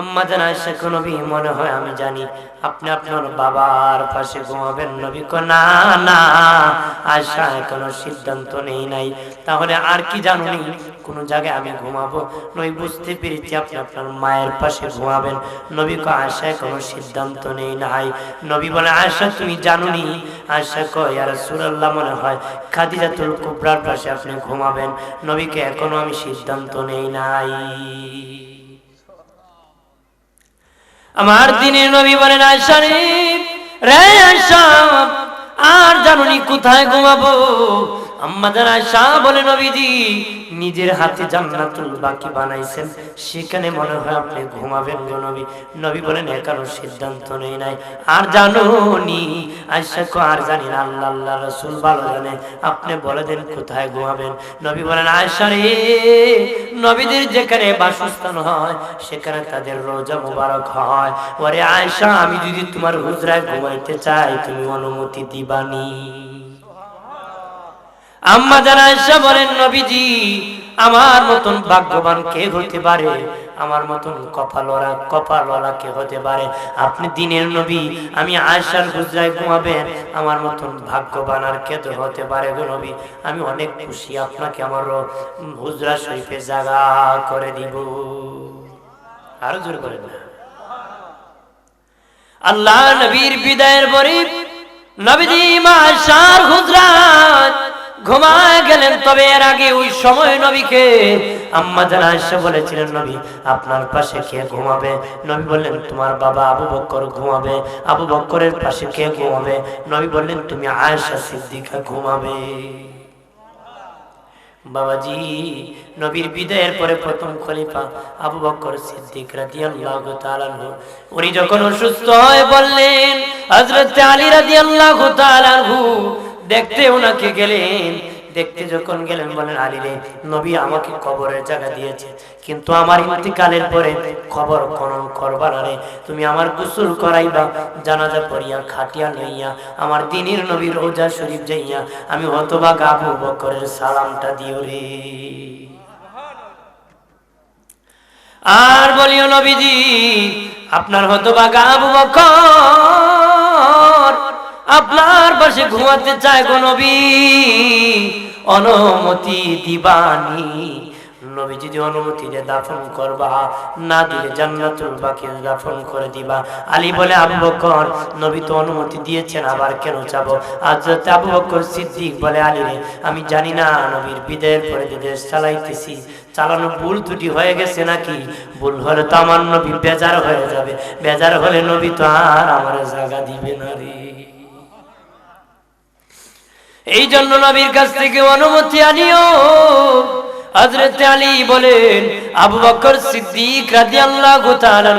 আম্মা জান আয়েশা কো নবী মনে হয় আমি জানি আপনি আপনার বাবার পাশে ঘুমাবেন। নবী কো না না আয়েশা এখনো সিদ্ধান্ত নেই নাই। তাহলে আর কি জানুনি কোন জায়গায় আমি ঘুমাবো? নবী বুঝতে পেরেছি আপনি আপনার মায়ের পাশে ঘুমাবেন। নবী কো আয়েশা এখনো সিদ্ধান্ত নেই নাই। নবী বলে আয়েশা তুমি জানুনি? আয়েশা কো ইয়া রাসূলুল্লাহ মনে হয় খাদিজাতুল কুবরার পাশে আপনি ঘুমাবেন। নবীকে এখনো আমি সিদ্ধান্ত নেই নাই। আমার দিনের নবী বলেন আয়েশা রে আয়েশা আর জানুনি কোথায় ঘুমাবো? আম্মা জান আয়েশা বলে নবীজি নিজের হাতে জান্নাতুল বাকি বানাইছেন, সেখানে মনে হয় আপনি ঘুমাবেন গো নবী। নবী বলেন এখনো সিদ্ধান্ত নেই নাই। আর জানুনি? আয়েশা কো আর জানি না, আল্লাহ আল্লাহ রাসূল ভালো জানে, আপনি বলে দেন কোথায় ঘুমাবেন। নবী বলেন আয়েশা রে নবীদের যেখানে বাসস্থান হয় সেখানে তাদের রওজা মুবারক হয়। ওরে আয়েশা আমি যদি তোমার হুজরায় ঘুমাইতে চাই তুমি অনুমতি দিবানি? আম্মা জান আয়েশা বলেন নবীজি আমার মতন ভাগ্যবান কে হতে পারে, আমার মতন কপালওয়ালা কে হতে পারে? আপনি দিনের নবী, আমি আয়েশার হুজরায় ঘুমাবেন, আমার মতন ভাগ্যবান আর কে তো হতে পারে গো নবী। আমি অনেক খুশি, আপনাকে আমার হুজরা শরীফে জায়গা করে দিব। আরো জোর করেন না। আল্লাহ নবীর বিদায়ের পরে নবীজি মা আয়েশার হুজরায় ঘুমায় গেলেন। তবে এর আগে ওই সময় নবীকে আম্মা জান আয়েশা বলেছিলেন নবী আপনার পাশে কে ঘুমাবে? নবী বললেন তোমার বাবা আবু বকর ঘুমাবে। আবু বকরের পাশে কে ঘুমাবে? নবী বললেন তুমি আয়েশা সিদ্দিকা ঘুমাবে। বাবাজি নবীর বিদায়ের পরে প্রথম খলিফা আবু বকর সিদ্দিক রাদিয়াল্লাহু তাআলা আনহু উনি যখন অসুস্থ হয়ে বললেন হযরত আলী রাদিয়াল্লাহু তাআলা আনহু দেখতে ওনাকে গেলেন। দেখতে যখন গেলেন বলেন আলী রে নবী আমাকে কবরের জায়গা দিয়েছে, কিন্তু আমার ইন্তিকালের পরে কবর খনন করবা না রে, তুমি আমার গোসল করাইবা, জানাজা পড়িয়া খাটিয়া লইয়া আমার দিনের নবী রওজা শরীফ যাইয়া আমি হতভাগা আবু বকরের সালামটা দিও রে। আর বলিও নবীজি আপনার হতভাগা আবু বকর আপনার পাশে ঘুমাতে চায় গো নবী, অনুমতি দিবানি? নবী যদি অনুমতি দিয়ে দাফন করবা, না দিলে জান্নাতুল বাকি দাফন করে দিবা। আলী বলে আবু বকর নবী তো অনুমতি দিয়েছেন আবার কেন চাবো? হযরত আবু বকর সিদ্দিক বলে আলী রে আমি জানি না নবীর বিদায়ের পরে যে দেশ চালাইতেছি চালানো ভুল ত্রুটি হয়ে গেছে নাকি, ভুল হলে তো আমার নবী বেজার হয়ে যাবে, বেজার হলে নবী তো আর আমার জায়গা দিবে না রে। এই জন্য নবীর কাছ থেকে অনুমতি আনিও। হযরত আলী বলেন আবু বকর সিদ্দিক রাদিয়াল্লাহু তাআলা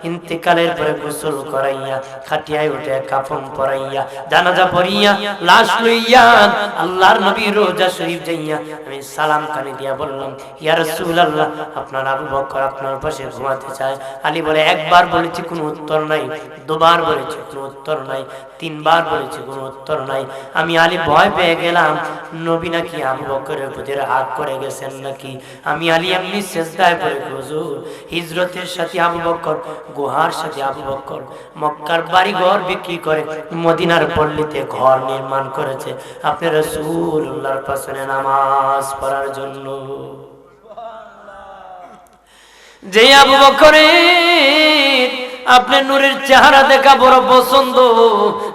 ইন্তিকালের পরে গোসল করাইয়া খাটিয়ায় উঠে কাফন পরাইয়া জানাজা পড়িয়া লাশ লইয়া আল্লাহর নবীর রওজা শরীফ যাইয়া আমি সালাম কানে দিয়া বললাম ইয়া রাসূলুল্লাহ আপনার আবু বকর আপনার পাশে ঘুমাতে চায়। আলী বলে একবার বলেছি কোনো উত্তর নাই, দুবার বলেছি কোনো উত্তর নাই, তিনবার বলেছি কোনো উত্তর নাই। আমি আলী ভয় পেয়ে গেলাম নবী নাকি আবু বকরের প্রতি রাগ করে গেছেন নাকি। আমি আলী এমনি সেজদায় পড়ে হুজুর হিজরতের সাথে আবু বকর, গুহার সাথে আবু বকর মক্কার বাড়ি ঘর বিক্রি করে মদিনার পল্লীতে ঘর নির্মাণ করেছে আপনি রাসূলুল্লাহর পাশে নামাজ পড়ার জন্য। যে আবু বকরের আপনি নূরের চেহারা দেখা বড় পছন্দ,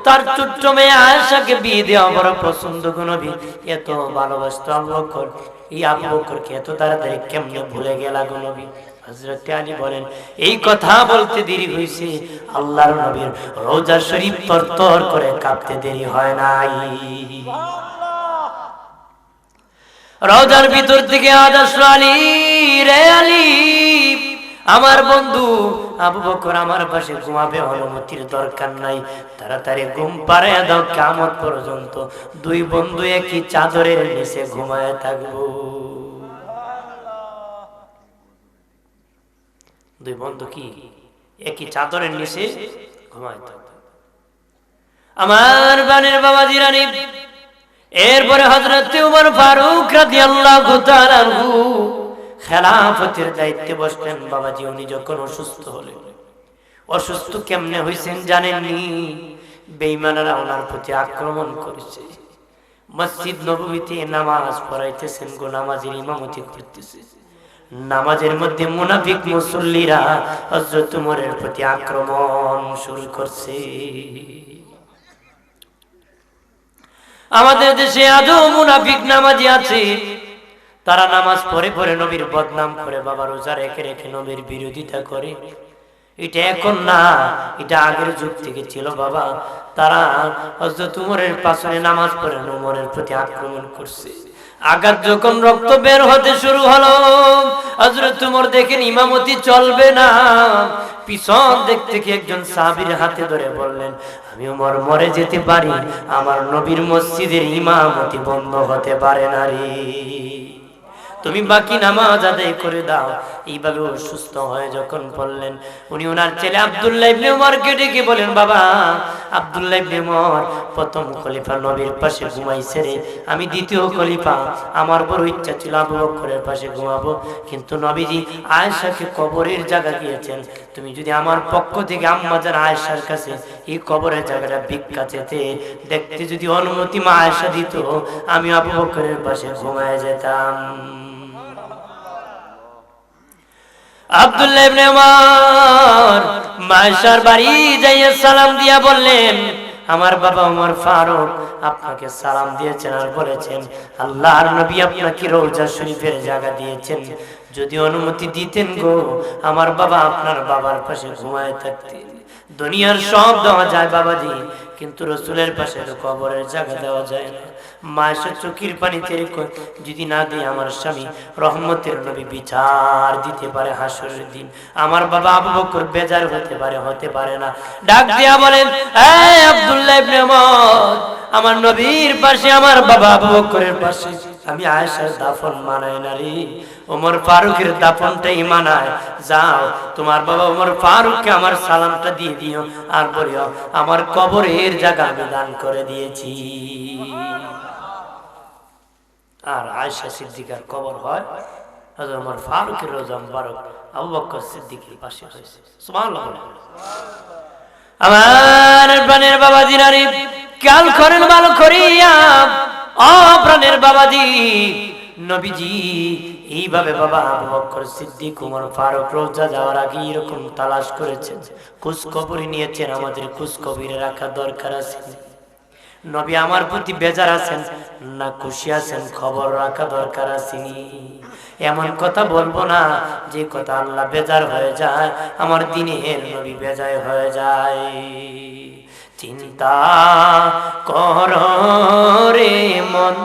তার ছোট্ট মেয়ে আয়েশাকে বিয়ে দেওয়া বড় পছন্দ গো নবী, এত ভালোবাসতো আবু বকর, এই আবু বকরকে এত তাড়াতাড়ি কেমনে ভুলে গেলা গো নবী? হযরত আলী বলেন এই কথা বলতে দেরি হয়েছে, আল্লাহর নবীর রওজা শরীফ তরতর করে কাঁপতে দেরি হয় নাই। রওজার ভিতর থেকে আওয়াজ আসলো আলী রে আলী আমার বন্ধু আবু বকর আমার পাশে ঘুমাবে, অনুমতির দরকার নাই, তাড়াতাড়ি ঘুম পাড়াইয়া দাও, কিয়ামত পর্যন্ত দুই বন্ধু একই চাদরের নিচে ঘুমায় থাকবো। দুই বন্ধু কি একই চাদরের নিচে ঘুমায় থাকবে। আমার বানের বাবা জিরানি এরপরে হযরত উমর ফারুক রাদিয়াল্লাহু তাআলা আনহু খেলাফতের দায়িত্বে বসলেন বাবাজি। উনি যখন অসুস্থ হলেন, অসুস্থ কেমনে হয়েছেন জানেননি? বেঈমানরা ওনার প্রতি আক্রমণ করেছে। মসজিদ নববীতে নামাজ পড়াইতেছেন গো, নামাজের ইমামতি করতেছে। নামাজের মধ্যে মুনাফিক মুসল্লিরা হযরত ওমরের প্রতি আক্রমণ শুরু করছে। আমাদের দেশে আজও মুনাফিক নামাজি আছে। তারা নামাজ পড়ে পড়ে নবীর বদনাম করে, বাবা রোজা রেখে রেখে নবীর বিরোধিতা করে। এটা এখন না, এটা আগের যুগ থেকে ছিল বাবা। তারা হযরত ওমরের পাশে নামাজ পড়ে ওমরের প্রতি আক্রমণ করছে। আঘাত যখন রক্ত বের হতে শুরু হলো, হযরত ওমর দেখেন ইমামতি চলবে না। পিছন দিক থেকে একজন সাহাবীর হাতে ধরে বললেন, আমি ওমর মরে যেতে পারি, আমার নবীর মসজিদের ইমামতি বন্ধ হতে পারে না রে, তুমি বাকি নামাজ আদায় করে দাও। এইভাবে অসুস্থ হয়ে যখন বললেন, উনি ওনার ছেলে আব্দুল্লাহ ইবনে ওমরকে ডেকে বলেন, বাবা আব্দুল্লাহ ইবনে ওমর প্রথম খলিফা নবীর পাশে ঘুমাইছে রে, আমি দ্বিতীয় খলিফা, আমার বড় ইচ্ছা ছিল আবু বকরের পাশে ঘুমাবো, কিন্তু নবীজি আয়েশাকে কবরের জায়গা দিয়েছেন, তুমি যদি আমার পক্ষ থেকে আম্মাজান আয়েশার কাছে এই কবরের জায়গাটা ভিক্ষা চেতে দেখতে যদি অনুমতি মা আয়েশা দিত, আমি আবু বকরের পাশে ঘুমায় যেতাম। আব্দুল্লাহ ইবনে ওমর মায়েশার বাড়ি যাইয়া সালাম দিয়া বললেন, আমার বাবা ওমর ফারুক আপনাকে সালাম দিয়েছেন আর বলেছেন আল্লাহর নবী আপনাকে রওজা শরীফের জায়গা দিয়েছেন, যদি অনুমতি দিতেন গো আমার বাবা আপনার বাবার পাশে ঘুমায় থাকতেন। দুনিয়ার সব দেওয়া যায় বাবাজি, কিন্তু রসুলের পাশে কবরের জায়গা দেওয়া যায় না। মায়ের চোখের পানি তেরে যদি না দিয়ে আমার স্বামী রহমতের নবী বিচার দিতে পারে হাসরের দিন, আমার বাবা আবু বকর বেজার হতে পারে না। ডাক দিয়া বলেন, এই আব্দুল্লাহ ইবনে ওমর, আমার নবীর পাশে আমার বাবা আবু বকরের পাশে আমি আয়েশার দাফন মানাই না রে, ওমর ফারুকের দাফনটাই মানায়। যাও তোমার বাবা ওমর ফারুককে আমার সালামটা দিয়ে দিও, আর বলিও আমার কবরের জায়গা আমি দান করে দিয়েছি। আর আয়েশা সিদ্দিকার কবর হয় হযরত ওমর ফারুকের রওজা মুবারক আবু বকর সিদ্দিকের পাশে হয়েছে। সুবহানাল্লাহ। আমার প্রাণের বাবাজি নারী খেয়াল করেন ভালো করিয়া, ও প্রাণের বাবাজি, নবীজি এইভাবে বাবা আবু বকর সিদ্দিক ওমর ফারুক রওজা যাওয়ার আগে এরকম তালাশ করেছেন, খোঁজখবর নিয়েছেন, আমাদের খোঁজখবর রাখা দরকার আছে। নবী আমার প্রতি বেজার আছেন না খুশি আছেন, খবর রাখা দরকার আছে। এমন কথা বলবো না যে কথা আল্লাহ বেজার হয়ে যায়, আমার দিনের নবী বেজার হয়ে যায়। চিন্তা কর রে মন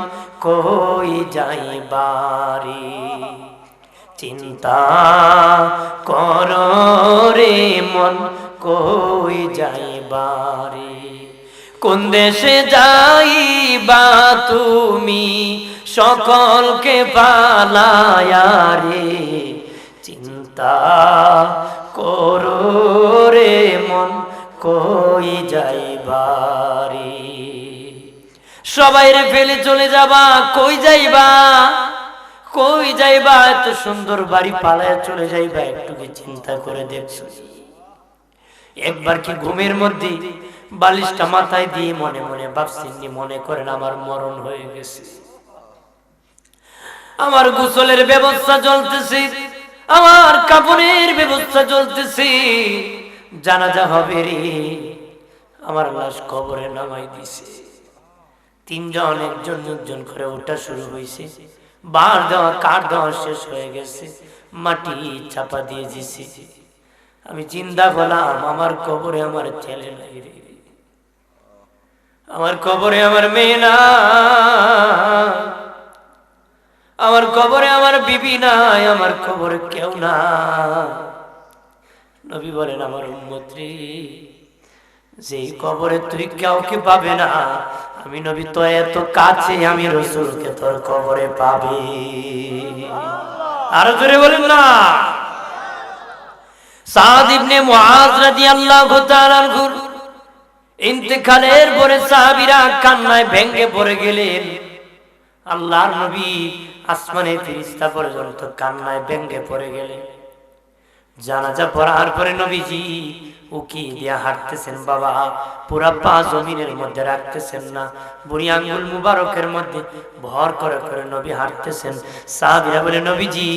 কই যাইবারে, চিন্তা কর রে মন কই যাইবারে, কোন দেশে যাইবা তুমি সকলকে পালায়া রে, চিন্তা করো রে মন কই যাইবারে, সবাই রে ফেলে চলে যাবা, কই যাইবা, কই যাইবা, এত সুন্দর বাড়ি পালায়া চলে যাইবা, একটু কি চিন্তা করে দেখছো? একবার কি ঘুমের মধ্যে বালিশটা মাথায় দিয়ে মনে মনে ভাবছেন, মনে করেন আমার মরণ হয়ে গেছে, আমার গোসলের ব্যবস্থা চলতেছে, আমার কাপড়ের ব্যবস্থা চলতেছে, জানাজা হবে রে, আমার লাশ কবরে নামাই দিছে, তিনজন একজন একজন করে ওঠা শুরু হয়েছে, বার দেওয়া কাঠ দেওয়া শেষ হয়ে গেছে, মাটি চাপা দিয়ে দিছে, আমি চিন্তা করলাম আমার কবরে আমার ছেলে নাই রে, আমার কবরে আমার মেয়ে না, আমার কবরে আমার বিবি নাই, আমার কবরে কেউ না। নবী বলেন আমার উম্মত রে, যেই কবরে তুই কাউকে পাবে না, আমি নবী তো এত কাছে, আমি রাসূলকে তোর কবরে পাবে। আর জোরে বলেন না। সাদ ইবনে মুআজ রাদিয়াল্লাহু তাআলা আনহু ইন্তেকালের পরে সাহাবীরা কান্নায় ভেঙে পড়ে গেলেন। আল্লাহর নবী আসমানে ফেরেশতা পর্যন্ত কান্নায় ভেঙে পড়ে গেলেন। জানাজা পড়ার পরে নবীজি উকি দিয়া হাঁটতেছেন বাবা, পুরা পা জমিনের মধ্যে রাখতেছেন না, বুড়ি আঙ্গুল মুবারকের মধ্যে ভর করে করে নবী হাঁটতেছেন। সাহাবীরা বলে নবীজি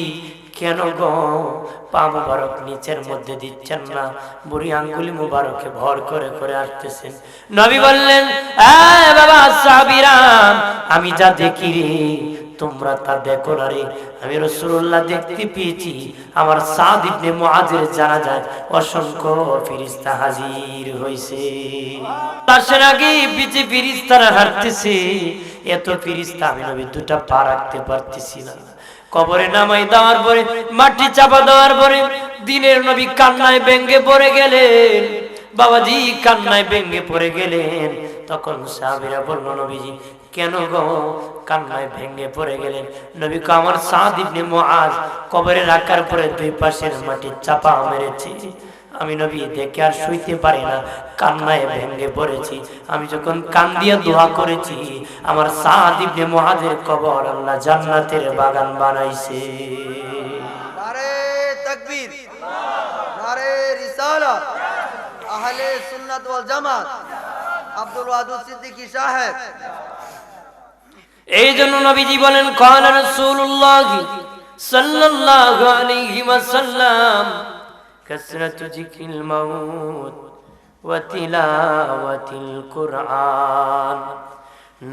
কেন গো পা মুবারক নিচের মধ্যে দিচ্ছেন না, বুড়ি আঙ্গুলি মুবারকে ভর করে করে হাঁটতেছেন। নবী বললেন বাবা সাহাবীরা, আমি যা দেখি রে তোমরা তা দেখো না রে। আমি রাসূলুল্লাহ দেখতে পেয়েছি আমার সাদ ইবনে মুআযের জানাজায় অসংখ্য ফেরেশতা হাজির হইছে। তার আগে পিছে ফেরেশতারা হাঁটতেছে, এত ফেরেশতা আমি নবী দুটা পা রাখতে পারতেছি না। কবরে নামাই দেওয়ার পরে, মাটি চাপা দেওয়ার পরে দিনের নবী কান্নায় ভেঙে পড়ে গেলেন। বাবাজি কান্নায় ভেঙে পড়ে গেলেন। তখন সাহাবীরা বলল নবীজি কেন গো কান্নায় ভেঙে পড়ে গেলেন? নবী কো আমার সাদ ইবনে মুআজ কবরে রাখার পরে দুই পাশের মাটি চাপা মেরেছে, আমি নবী দেখে আর শুইতে পারি না, কান্নায় ভেঙে পড়েছি। আমি যখন কান দিয়ে দোয়া করেছি আমার সাদ ইবনে মুআজের কবর আল্লাহ জান্নাতের বাগান বানাইছে। নারে তাকবীর, নারে রিসালাত, আহলে সুন্নাত ওয়াল জামাত, আব্দুল ওয়াদুদ সিদ্দিকী সাহেব। এই জন্য নবীজি বলেন কানা রাসূলুল্লাহ সাল্লাল্লাহু আলাইহি ওয়াসাল্লাম কাসরাতু যিকরিল মাউত ওয়া তিলাওয়াতিল কুরআন।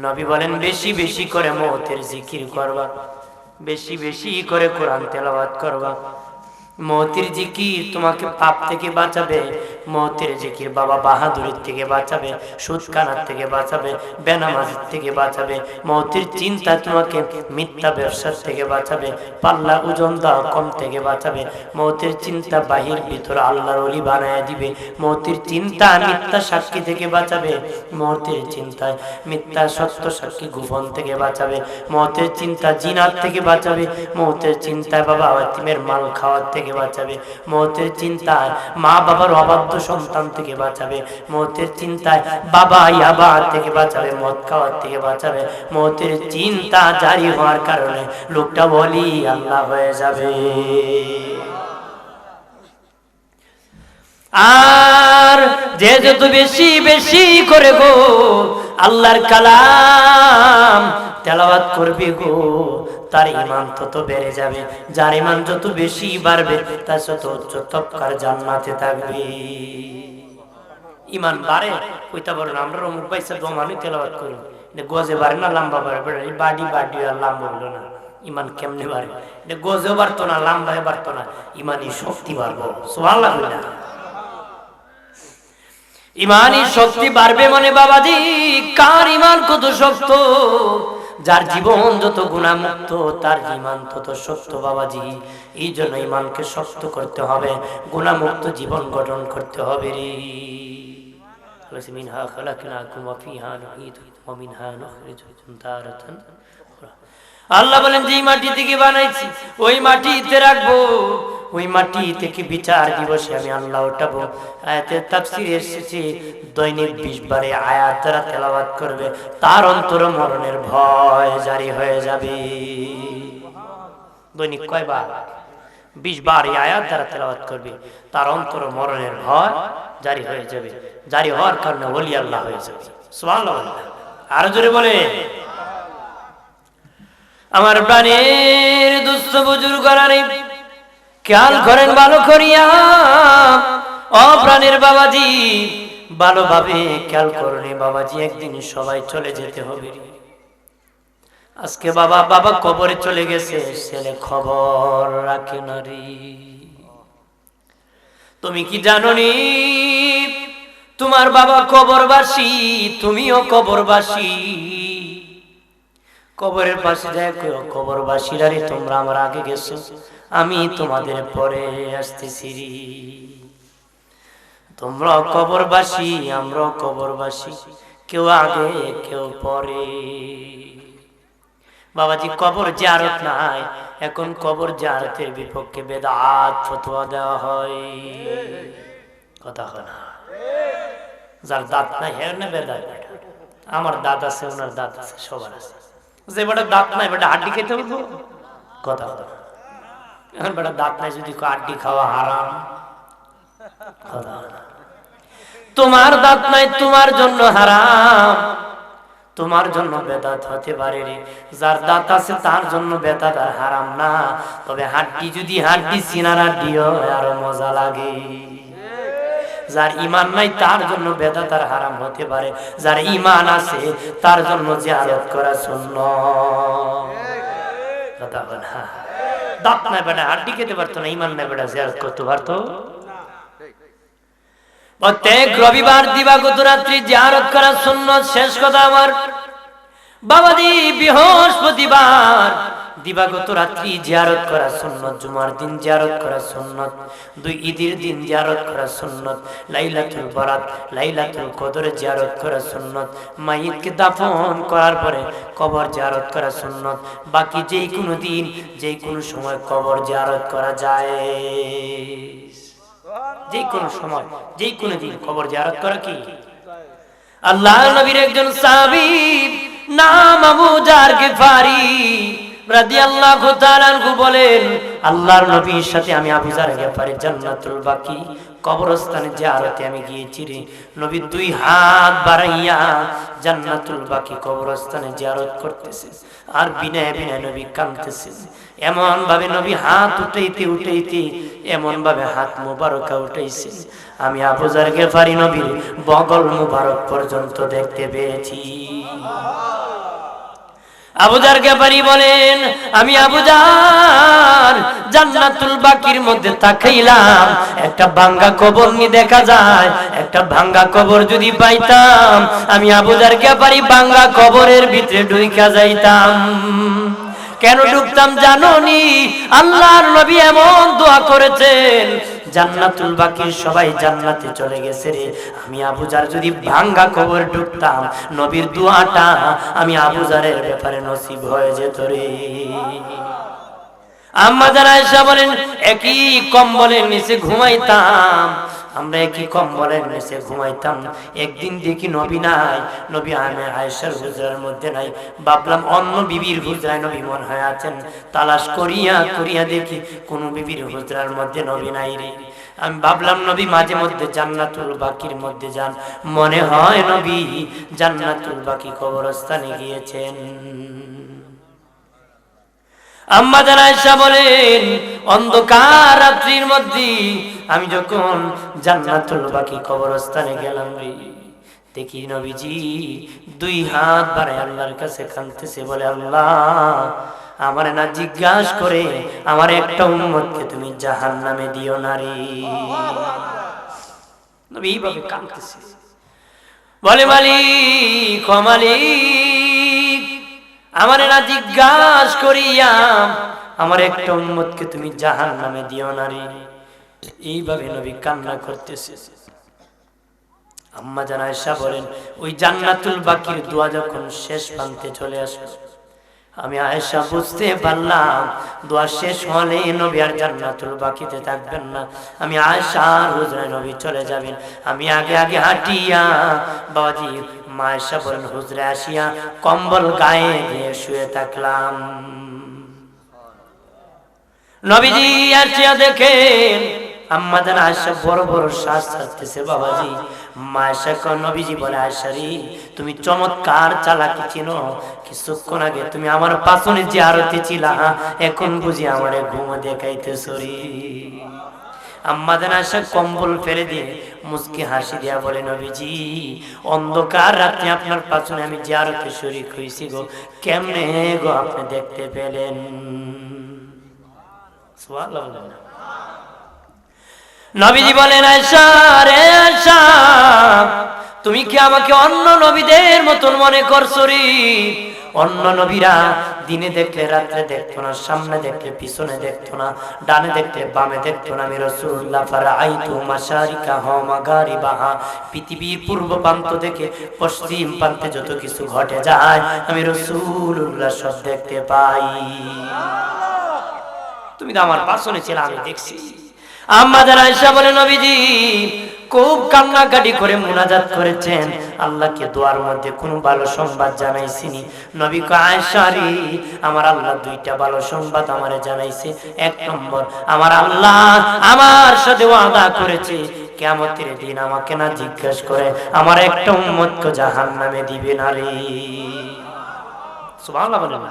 নবী বলেন বেশি বেশি করে মওতের জিকির করবা, বেশি বেশি করে কোরআন তেলাওয়াত করবা। মওতের জিকির তোমাকে পাপ থেকে বাঁচাবে, মওতের জিকির বাবা বাহাদুরির থেকে বাঁচাবে, সুদখানার থেকে বাঁচাবে, বেনামাজির থেকে বাঁচাবে। মওতের চিন্তা তোমাকে মিথ্যা ব্যবসার থেকে বাঁচাবে, পাল্লা ওজন দেওয়া কম থেকে বাঁচাবে। মওতের চিন্তা বাহির ভিতর আল্লাহর ওলি বানায় দিবে। মওতের চিন্তা মিথ্যা সাক্ষী থেকে বাঁচাবে, মওতের চিন্তায় মিথ্যা সত্য সাক্ষী গোপন থেকে বাঁচাবে। মওতের চিন্তা জিনার থেকে বাঁচাবে, মওতের চিন্তায় বাবা এতিমের মাল খাওয়ার থেকে বাঁচাবে। মওতের চিন্তায় মা বাবার অবাধ্য সন্তান থেকে বাঁচাবে। মওতের চিন্তায় বাবা ইয়াবা থেকে বাঁচাবে, মদ খাওয়ার থেকে বাঁচাবে। মওতের চিন্তা জারি হওয়ার কারণে লোকটা বলি আল্লাহ হয়ে যাবে। আর যে যত বেশি বেশি করে গো আল্লাহর কালাম তেলাওয়াত করবে গো তার ঈমান তত বেড়ে যাবে। যার ঈমান যত বেশি বাড়বে তার তত উচ্চ তবকার জান্নাতে থাকবে। ঈমান বাড়ে কইতা বলেন আমরা অমুক পয়সা দমানি তেলাওয়াত করি, গজে বাড়ে না লম্বা বাড়ে, বাড়ি বাড়ি আর লম্বা হলো না। ঈমান কেমনে বাড়ে? গজেও বাড়তো না, লম্বায় বাড়তো না, ঈমানি শক্তি বাড়বো। সুবহানাল্লাহ। ঈমানি শক্তি বাড়বে মানে বাবাজি কার ঈমান কত শক্ত, যার জীবন যত গুনাহমুক্ত তার ঈমান তত শক্ত বাবাজি। এই জন্য ঈমানকে শক্ত করতে হবে, গুনাহমুক্ত জীবন গঠন করতে হবে রে। মিনহা খালাকনাকুম ওয়া ফিহা নুঈদুকুম ওয়া মিনহা নুখরিজুকুম তারাতান উখরা। আল্লাহ বলেন যে মাটি থেকে বানাইছি ওই মাটিতে রাখবো, ওই মাটি থেকে বিচার দিবসে আমি আল্লাহ উঠাবো। আয়াতের তাফসীরে এসেছে দৈনিক 20 বারে আয়াত যারা তেলাওয়াত করবে তার অন্তরে মরণের ভয় জারি হয়ে যাবে। দৈনিক কয়বার? 20 বার এই আয়াত যারা তেলাওয়াত করবে তার অন্তরে মরণের ভয় জারি হয়ে যাবে। জারি হওয়ার কারণে ওলি আল্লাহ হয়ে যাবে। সুবহানাল্লাহ। আরো জোরে বলে আমার প্রাণের দুস্থ বুজুর্গরা রে খেয়াল করেন ভালো করিয়া, অপ্রাণের বাবাজি ভালোভাবে খেয়াল করেন বাবাজি, একদিন সবাই চলে যেতে হবে। আজকে বাবা বাবা কবরে চলে গেছে, ছেলে খবর রাখে না রে। তুমি কি জানো নি তোমার বাবা কবরবাসী, তুমিও কবরবাসী। কবরের পাশে দেখো কবরবাসীরা রে তোমরা আমার আগে গেছো, আমি তোমাদের পরে আসতেছি। তোমরা কবরবাসী, আমরা কবরবাসী, কেউ আগে কেউ পরে। বাবাজি কবর জিয়ারত নাই, এখন কবর জিয়ারতের বিপক্ষে বেদাত ফতোয়া দেওয়া হয়। কথা হয় না? যার দাঁত নাই হ্যাঁ না বেদাত। আমার দাঁত আছে, ওনার দাঁত আছে, সবার আছে। যে বেটা দাঁত নাই বেটা হাড্ডি খেতে বলবো কথা কথা এখন বেটা দাঁত নাই যদি হাড্ডি খাওয়া হারাম কথা কথা। তোমার দাঁত নাই তোমার জন্য হারাম, তোমার জন্য বেদাত হতে পারে রে, যার দাঁত আছে তার জন্য বেদাত আর হারাম না। তবে হাড্ডি যদি হাড্ডি সিনার হাড্ডি হয় আরো মজা লাগে। যার ঈমান নাই তার জন্য বেদাত আর হারাম হতে পারে, যার ঈমান আছে তার জন্য জিয়ারত করা সুন্নাত। কথা বলা দাঁত নাই বেটা হাড্ডি খেতে পারতো না, ঈমান নাই বেটা জিয়ারত করতে পারতো। প্রত্যেক রবিবার দিবাগত রাত্রি জিয়ারত করা সুন্নাত। শেষ কথা আমার বাবাজি, বৃহস্পতিবার দিবাগত রাত্রি জিয়ারত করা সুন্নাত, জুমার দিন জিয়ারত করা সুন্নাত, দুই ঈদের দিন জিয়ারত করা সুন্নাত, লাইলাতুল বারাত লাইলাতুল কদরে জিয়ারত করা সুন্নাত, মাইয়িতকে দাফন করার পরে কবর জিয়ারত করা সুন্নাত। বাকি যেই কোনো দিন যেই কোনো সময় কবর জিয়ারত করা যায়, যে কোনো সময় যে কোনো দিন কবর জিয়ারত করা কি। আল্লাহ নবীর একজন সাহাবী নাম আবু জার গিফারি রাদিয়াল্লাহু তাআলা আনহু বলেন, আল্লাহর নবীর সাথে আমি আবু জার গিফারি জান্নাতুল বাকি কবরস্থানে জিয়ারতে আমি গিয়েছি রে। নবী দুই হাত বাড়াইয়া জান্নাতুল বাকি কবরস্থানে জিয়ারত করতেছে আর বিনয় বিনয় নবী কাঁদতেছেন। এমন ভাবে নবী হাত উঠাইতে উঠাইতে এমন ভাবে হাত মুবারকা উঠাইছে, আমি আবু জার গিফারি নবীর বগল মুবারক পর্যন্ত দেখতে পেয়েছি। আবু জার গিফারি বলেন, আমি আবু জার জান্নাতুল বাকির মধ্যে তাকাইলাম, একটা ভাঙ্গা কবর নি দেখা যায়, একটা ভাঙ্গা কবর যদি পাইতাম আমি আবু জার গিফারি ভাঙ্গা কবরের ভিতরে ঢুইকা যাইতাম। কেন ঢুকতাম জানো নি? আল্লাহর নবী এমন দোয়া করেছেন, জান্নাতুল বাকির সবাই জান্নাতে চলে গেছে রে, আমি আবু জার যদি ভাঙ্গা কবর ঢুকতাম নবীর দোয়াটা আমি আবু জারের ব্যাপারে নসিব হয়ে যেত রে। আম্মা জান আয়েশা বলেন, একই কম্বলের নিচে ঘুমাইতাম, আমরা একই কম্বলের নিচে ঘুমাইতাম। একদিন দেখি নবী নাই, নবী আয়েশার হুজরার মধ্যে নাই। ভাবলাম অন্য বিবির হুজরায় নবী মনে হয় আছেন, তালাশ করিয়া করিয়া দেখি কোন বিবির হুজরার মধ্যে নবী নাই রে। আমি ভাবলাম নবী মাঝে মধ্যে জান্নাতুল বাকির মধ্যে যান, মনে হয় নবী জান্নাতুল বাকি কবরস্থানে গিয়েছেন। আম্মা জান আয়েশা বলেন, অন্ধকার রাত্রির মধ্যে আমি যখন জান্নাতুল বাকি কবরস্থানে গেলাম রে, দেখি নবীজি দুই হাত বাড়ায় আল্লাহর কাছে কাঁদতেছে, বলে আল্লাহ আমারে না জিজ্ঞাসা করে আমার একটা উম্মতকে তুমি জাহান্নামে দিও না রে। নবী এইভাবে কাঁদতেছে, বলে মালিক ও মালিক আমারে না জিজ্ঞাসা করিয়া আমার একটা উম্মতকে তুমি জাহান্নামে দিও না রে। এইভাবে নবী কান্না করতেছে। আম্মা জান আয়েশা বলেন, ওই জান্নাতুল বাকির দোয়া যখন শেষ প্রান্তে চলে আসলো, আমি আয়েশা বুঝতে পারলাম দোয়া শেষ হলে নবী আর জান্নাতুল বাকিতে থাকবেন না, আমি আয়েশার হুজরায় নবী চলে যাবেন। আমি আগে আগে হাঁটিয়া বাবাজি মা আয়েশা বলেন হুজরায় আসিয়া কম্বল গায়ে দিয়ে শুয়ে থাকলাম। নবীজি আসিয়া দেখেন আম্মা জান আয়েশা বড় বড় শ্বাস ছাড়তেছে। বাবাজি মা আয়েশা কয়, নবীজি বলে আয়েশা রে তুমি চমৎকার চালাকি চিনো, কিছুক্ষণ আগে তুমি আমার পাছনে জিয়ারতে ছিলা, এখন বুঝি আমারে ঘুম দেখাইতেছ রে। আম্মা জান আয়েশা কম্বল ফেলে দিয়ে মুস্কি হাসি দিয়া বলে, নবীজি অন্ধকার রাতে আপনার পাছনে আমি জিয়ারতে শরীক হইছি গো, কেমনে গো আপনি দেখতে পেলেন? সুবহানাল্লাহ। নবীজি বলেন, আয়েশা রে আয়েশা তুমি কি আমাকে অন্য নবীদের মতন মনে করছো রে? অন্য নবীরা দিনে দেখলে রাত্রে দেখতো না, সামনে দেখলে পিছনে দেখতো না, ডানে দেখলে বামে দেখতো না। আমি রাসূলুল্লাহ ফারাআইতু মাশারিকা ওয়া মাগারিবাহা, পৃথিবীর পূর্ব প্রান্ত থেকে পশ্চিম প্রান্তে যত কিছু ঘটে যায় আমি রাসূলুল্লাহ সব দেখতে পাই। তুমি তো আমার পাশে ছিলে, আমি দেখছি। আম্মা জান আয়েশা বলে, নবীজি খুব কান্নাকাটি করে মুনাজাত করেছেন, আল্লাহকে দোয়ার মধ্যে কোনো ভালো সংবাদ জানাইছিনি। নবী কয় আয়েশা রে, আমার আল্লাহ দুইটা ভালো সংবাদ আমারে জানাইছে। এক নম্বর, আমার আল্লাহ আমার সাথে ওয়াদা করেছে কিয়ামতের দিন আমাকে না জিজ্ঞেস করে আমার একটা উম্মতকে জাহান্নামে দিবে না রে। সুবহানাল্লাহ বলেন।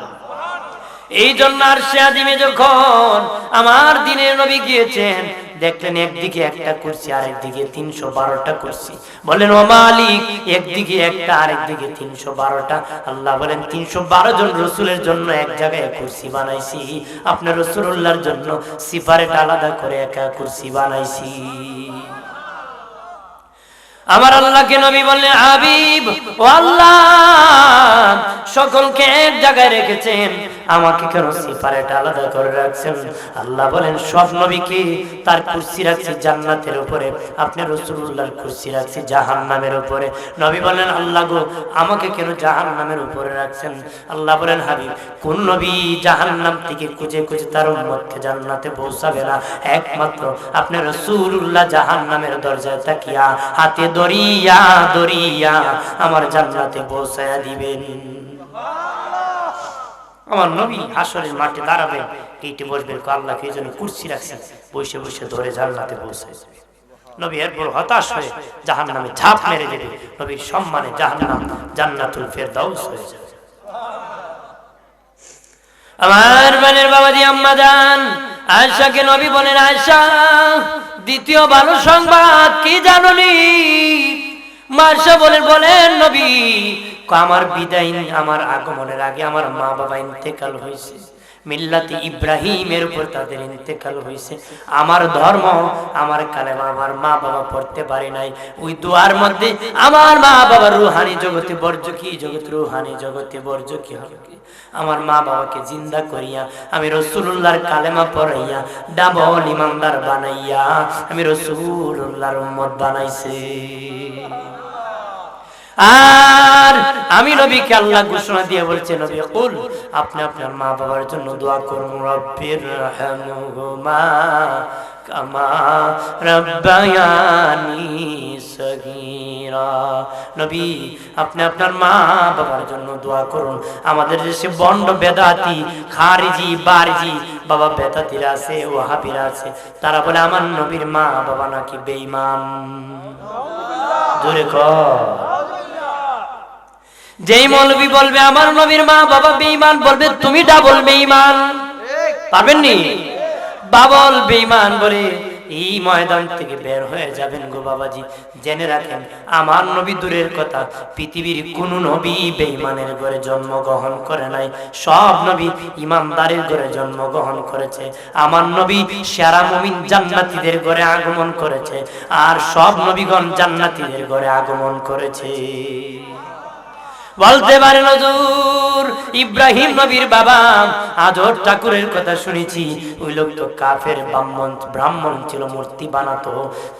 এই জন্য আরশে আজিমে যখন আমার দিনের নবী গিয়েছেন, দেখলেন একদিকে একটা কুরসি আরেকদিকে 312টা কুরসি। বলেন ও মালিক, একদিকে একটা আরেকদিকে 312টা। আল্লাহ বলেন 312 জন রাসূলের জন্য এক জায়গায় কুরসি বানাইছি, আপনার রাসূলুল্লাহর জন্য সেপারেট আলাদা করে একটা কুরসি বানাইছি। আমার আল্লাহকে নবী বললেন হাবিব ও আল্লাহ, সকলকে এক জায়গায় রেখেছেন, আমাকে কেন সেপারেট আলাদা করে রাখছেন? আল্লাহ বলেন সব নবীকে তার কুরসি রাখছি জান্নাতের উপরে, আপনি রাসূলুল্লাহর কুরসি রাখছি জাহান্নামের উপরে। নবী বলেন আল্লাহ গো, আমাকে কেন জাহান্নামের উপরে রাখছেন? আল্লাহ বলেন হাবিব, কোন নবী জাহান্নাম থেকে খুঁজে খুঁজে তার উম্মতকে জান্নাতে পৌঁছাবে না, একমাত্র আপনি রাসূলুল্লাহ জাহান্নামের দরজায় তাকিয়া হাতে দরিয়া দরিয়া আমার জান্নাতে পৌঁছায়া দিবেন। আমার নবী হাসরের মাঠে দাঁড়াবেন, এইটি বলবেন আল্লাহকে এই জন্য কুরসি রাখছি, বসে বসে ধরে জান্নাতে পৌঁছায়। নবী এরপর হতাশ হয়ে জাহান্নামে ঝাঁপ মেরে দেবে, নবীর সম্মানে জাহান্নাম জান্নাতুল ফেরদাউস হয়ে যাবে। আমার বোনের বাবাজি আম্মা জান আয়েশাকে নবী বলেন আয়েশা, দ্বিতীয় ভালো সংবাদ কি জানোনি? মায়েশা বলেন নবী, আমার বিদায়, আমার আগমনের আগে আমার মা বাবা ইন্তেকাল হয়েছে, মিল্লাতে ইব্রাহিমের উপর তাদের ইন্তেকাল হয়েছে। আমার ধর্ম, আমার কালেমা আমার মা বাবা পড়তে পারে নাই, ওই দুয়ার মধ্যে আমার মা বাবার রুহানি জগতে বর্জ্য কি জগৎ, রুহানি জগতে বর্জ্য কি হবে, আমার মা বাবাকে জিন্দা করিয়া আমি রাসূলুল্লাহর কালেমা পড়াইয়া ডাবল ইমানদার বানাইয়া আমি রাসূলুল্লাহর উম্মত বানাইছে। আর আমি নবীকে আল্লাহ ঘোষণা দিয়ে বলছে নবী কুল, আপনি আপনার মা বাবার জন্য দোয়া করুন, রব্বির রহমহুমা কামা রাব্বায়ানি সগীরা। নবী আপনি আপনার মা বাবার জন্য দোয়া করুন। আমাদের দেশে বন্ড বেদাতি খারিজি বারজি বাবা বেদাতিরা আছে, ওয়াহাবিরা আছে, তারা বলে আমার নবীর মা বাবা নাকি বেঈমান। জোরে কর। যেই মৌলবী বলবে আমার নবীর মা বাবা বেঈমান, বলবে তুমি ডাবল বেঈমান, পারবেননি? বাবল বেঈমান বলে এই ময়দান থেকে বের হয়ে যাবেন গো বাবাজি। জেনে রাখেন আমার নবী দূরের কথা, পৃথিবীর কোন নবী বেঈমানের ঘরে জন্মগ্রহণ করে নাই, সব নবী ইমানদারের ঘরে জন্মগ্রহণ করেছে। আমার নবী সেরা মুমিন জান্নাতীদের ঘরে আগমন করেছে, আর সব নবীগণ জান্নাতীদের ঘরে আগমন করেছে। বলতে পারেন হুজুর ইব্রাহিম নবীর বাবা আজর ঠাকুরের কথা শুনেছি, ওই লোক তো কাফের ব্রাহ্মণ ছিল, মূর্তি বানাতো।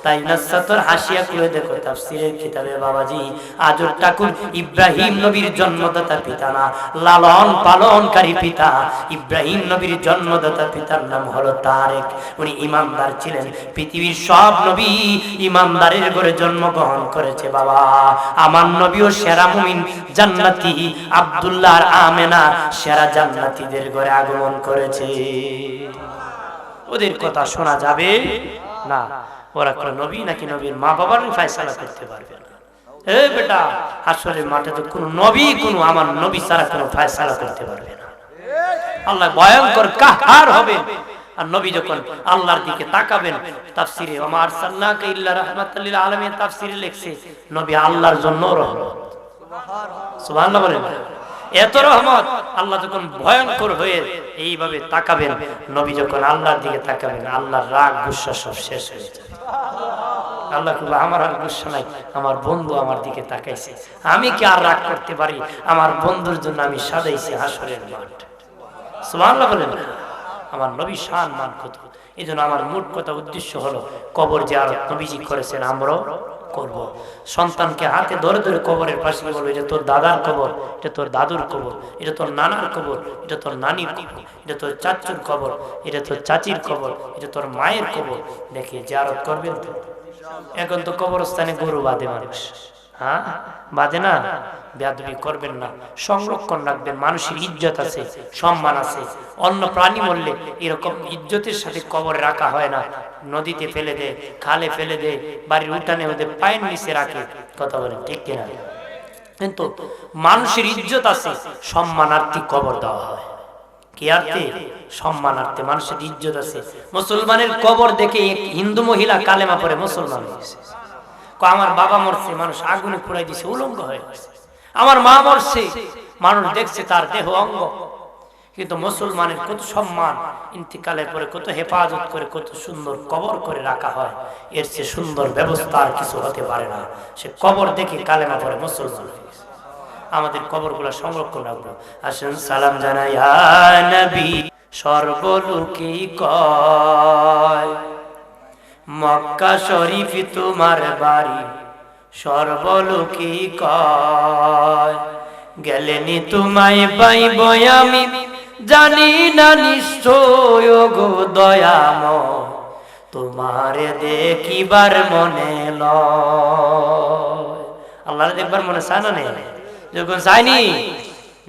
তাই নাসাতর হাসিয়া খুলে দেখো তাফসীরের কিতাবে বাবাজি, আজর ঠাকুর ইব্রাহিম নবীর জন্মদাতা পিতা না, লালন পালনকারী পিতা। ইব্রাহিম নবীর জন্মদাতা পিতার নাম হলো তারেক, উনি ইমানদার ছিলেন। পৃথিবীর সব নবী ইমানদারের ঘরে জন্মগ্রহণ করেছে বাবা। আমার নবীও সেরা মুমিন জান্নাতি, আব্দুল্লাহ আর আমেনা সেরা জান্নাতীদের ঘরে আগমন করেছে। ওদের কথা শোনা যাবে না, ওরা কোন নবী নাকি নবীর মা বাবার ফয়সালা করতে পারবে না। এ বেটা, হাসরের মাঠে তো কোন নবী, কোন আমার নবী ছাড়া কোন ফয়সালা করতে পারবে না। আল্লাহ ভয়ঙ্কর কাহার হবে। আর নবী যখন আল্লাহর দিকে তাকাবেন, তাফসীরে ওয়া মা আরসালনাকা ইল্লা রাহমাতাল লিল আলামিন তাফসীরে লেখছে নবী আল্লাহর জন্য রহমত। সুবহানাল্লাহ বলেন। এত রহমত, আল্লাহ যখন ভয়ঙ্কর হয়ে এইভাবে তাকাবেন, নবী যখন আল্লাহর দিকে তাকাবেন, আল্লাহর রাগ গুসা সব শেষ হয়ে যাবে। আল্লাহ বলবে আমার আর গুসা নাই, আমার বন্ধু আমার দিকে তাকাইছে, আমি কি আর রাগ করতে পারি? আমার বন্ধুর জন্য আমি সাজাইছি হাসরের মাঠ। সুবহানাল্লাহ বলেন। আমার নবী শান মান কত। এই জন্য আমার মূল কথা উদ্দেশ্য হলো কবর জিয়ারত নবীজি করেছেন, আমরাও করব। সন্তানকে হাতে ধরে ধরে কবরের পাশে বলবো, এটা তোর দাদার কবর, এটা তোর দাদুর কবর, এটা তোর নানার কবর, এটা তোর নানির কবর, এটা তোর চাচুর কবর, এটা তোর চাচির কবর, এটা তোর মায়ের কবর। দেখে জিয়ারত করবেন তো? এখন তো কবরস্থানে গরু বাঁধে মানুষ, হ্যাঁ বাঁধে না? বেয়াদবি করবেন না, সংরক্ষণ রাখবেন। মানুষের ইজ্জত আছে, সম্মান আছে। অন্য প্রাণী মরলে এরকম ইজ্জতের সাথে কবরে রাখা হয় না। নদীতে ফেলে দে, খালে ফেলে দে, বাড়ির উঠানে ওদের পায়ের নিচে রাখে। কথা বলেন ঠিক কিনা? কিন্তু মানুষের ইজ্জত আছে, সম্মানার্থী কবর দেওয়া হয়। কি আর্থে? সম্মানার্থে। মানুষের ইজ্জত আছে। মুসলমানের কবর দেখে এক হিন্দু মহিলা কালেমা পড়ে মুসলমান হয়েছে। আমার বাবা মরছে, মানুষ আগুনে পুড়াই দিছে, উলঙ্গ হয়ে গেছে। আমার মা মরছে, মানুষ দেখছে তার দেহ অঙ্গ। কিন্তু মুসলমানের কত সম্মান, ইন্তিকালের পরে কত হেফাজত করে, কত সুন্দর কবর করে রাখা হয়। এর চেয়ে সুন্দর ব্যবস্থা আর কিছু হতে পারে না। সে কবর দেখে কালেমা পড়ে মুসলমান হয়ে গেছে। আমাদের কবরগুলো সংরক্ষণ রাখবো। আসেন সালাম জানাই ইয়া নবী, সর্বলোকে কয় মক্কা শরীফ তোমার বাড়ি, সর্বলোকে কয় গেলেনি তোমায় পাইব আমি, জানি না নিশ্চয় গো দয়াময়, তোমারে দেখিবার মনে লয়। আল্লাহ দেখবার মনে চায় না নেই? যখন যায়নি,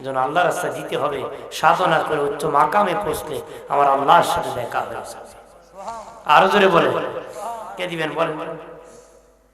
যখন আল্লাহর রাস্তা দিতে হবে, সাধনা করে উচ্চ মাকামে পৌঁছলে আমার আল্লাহর সাথে দেখা হয়ে যাবে। আরো জোরে বলে কে দিবেন বলেন?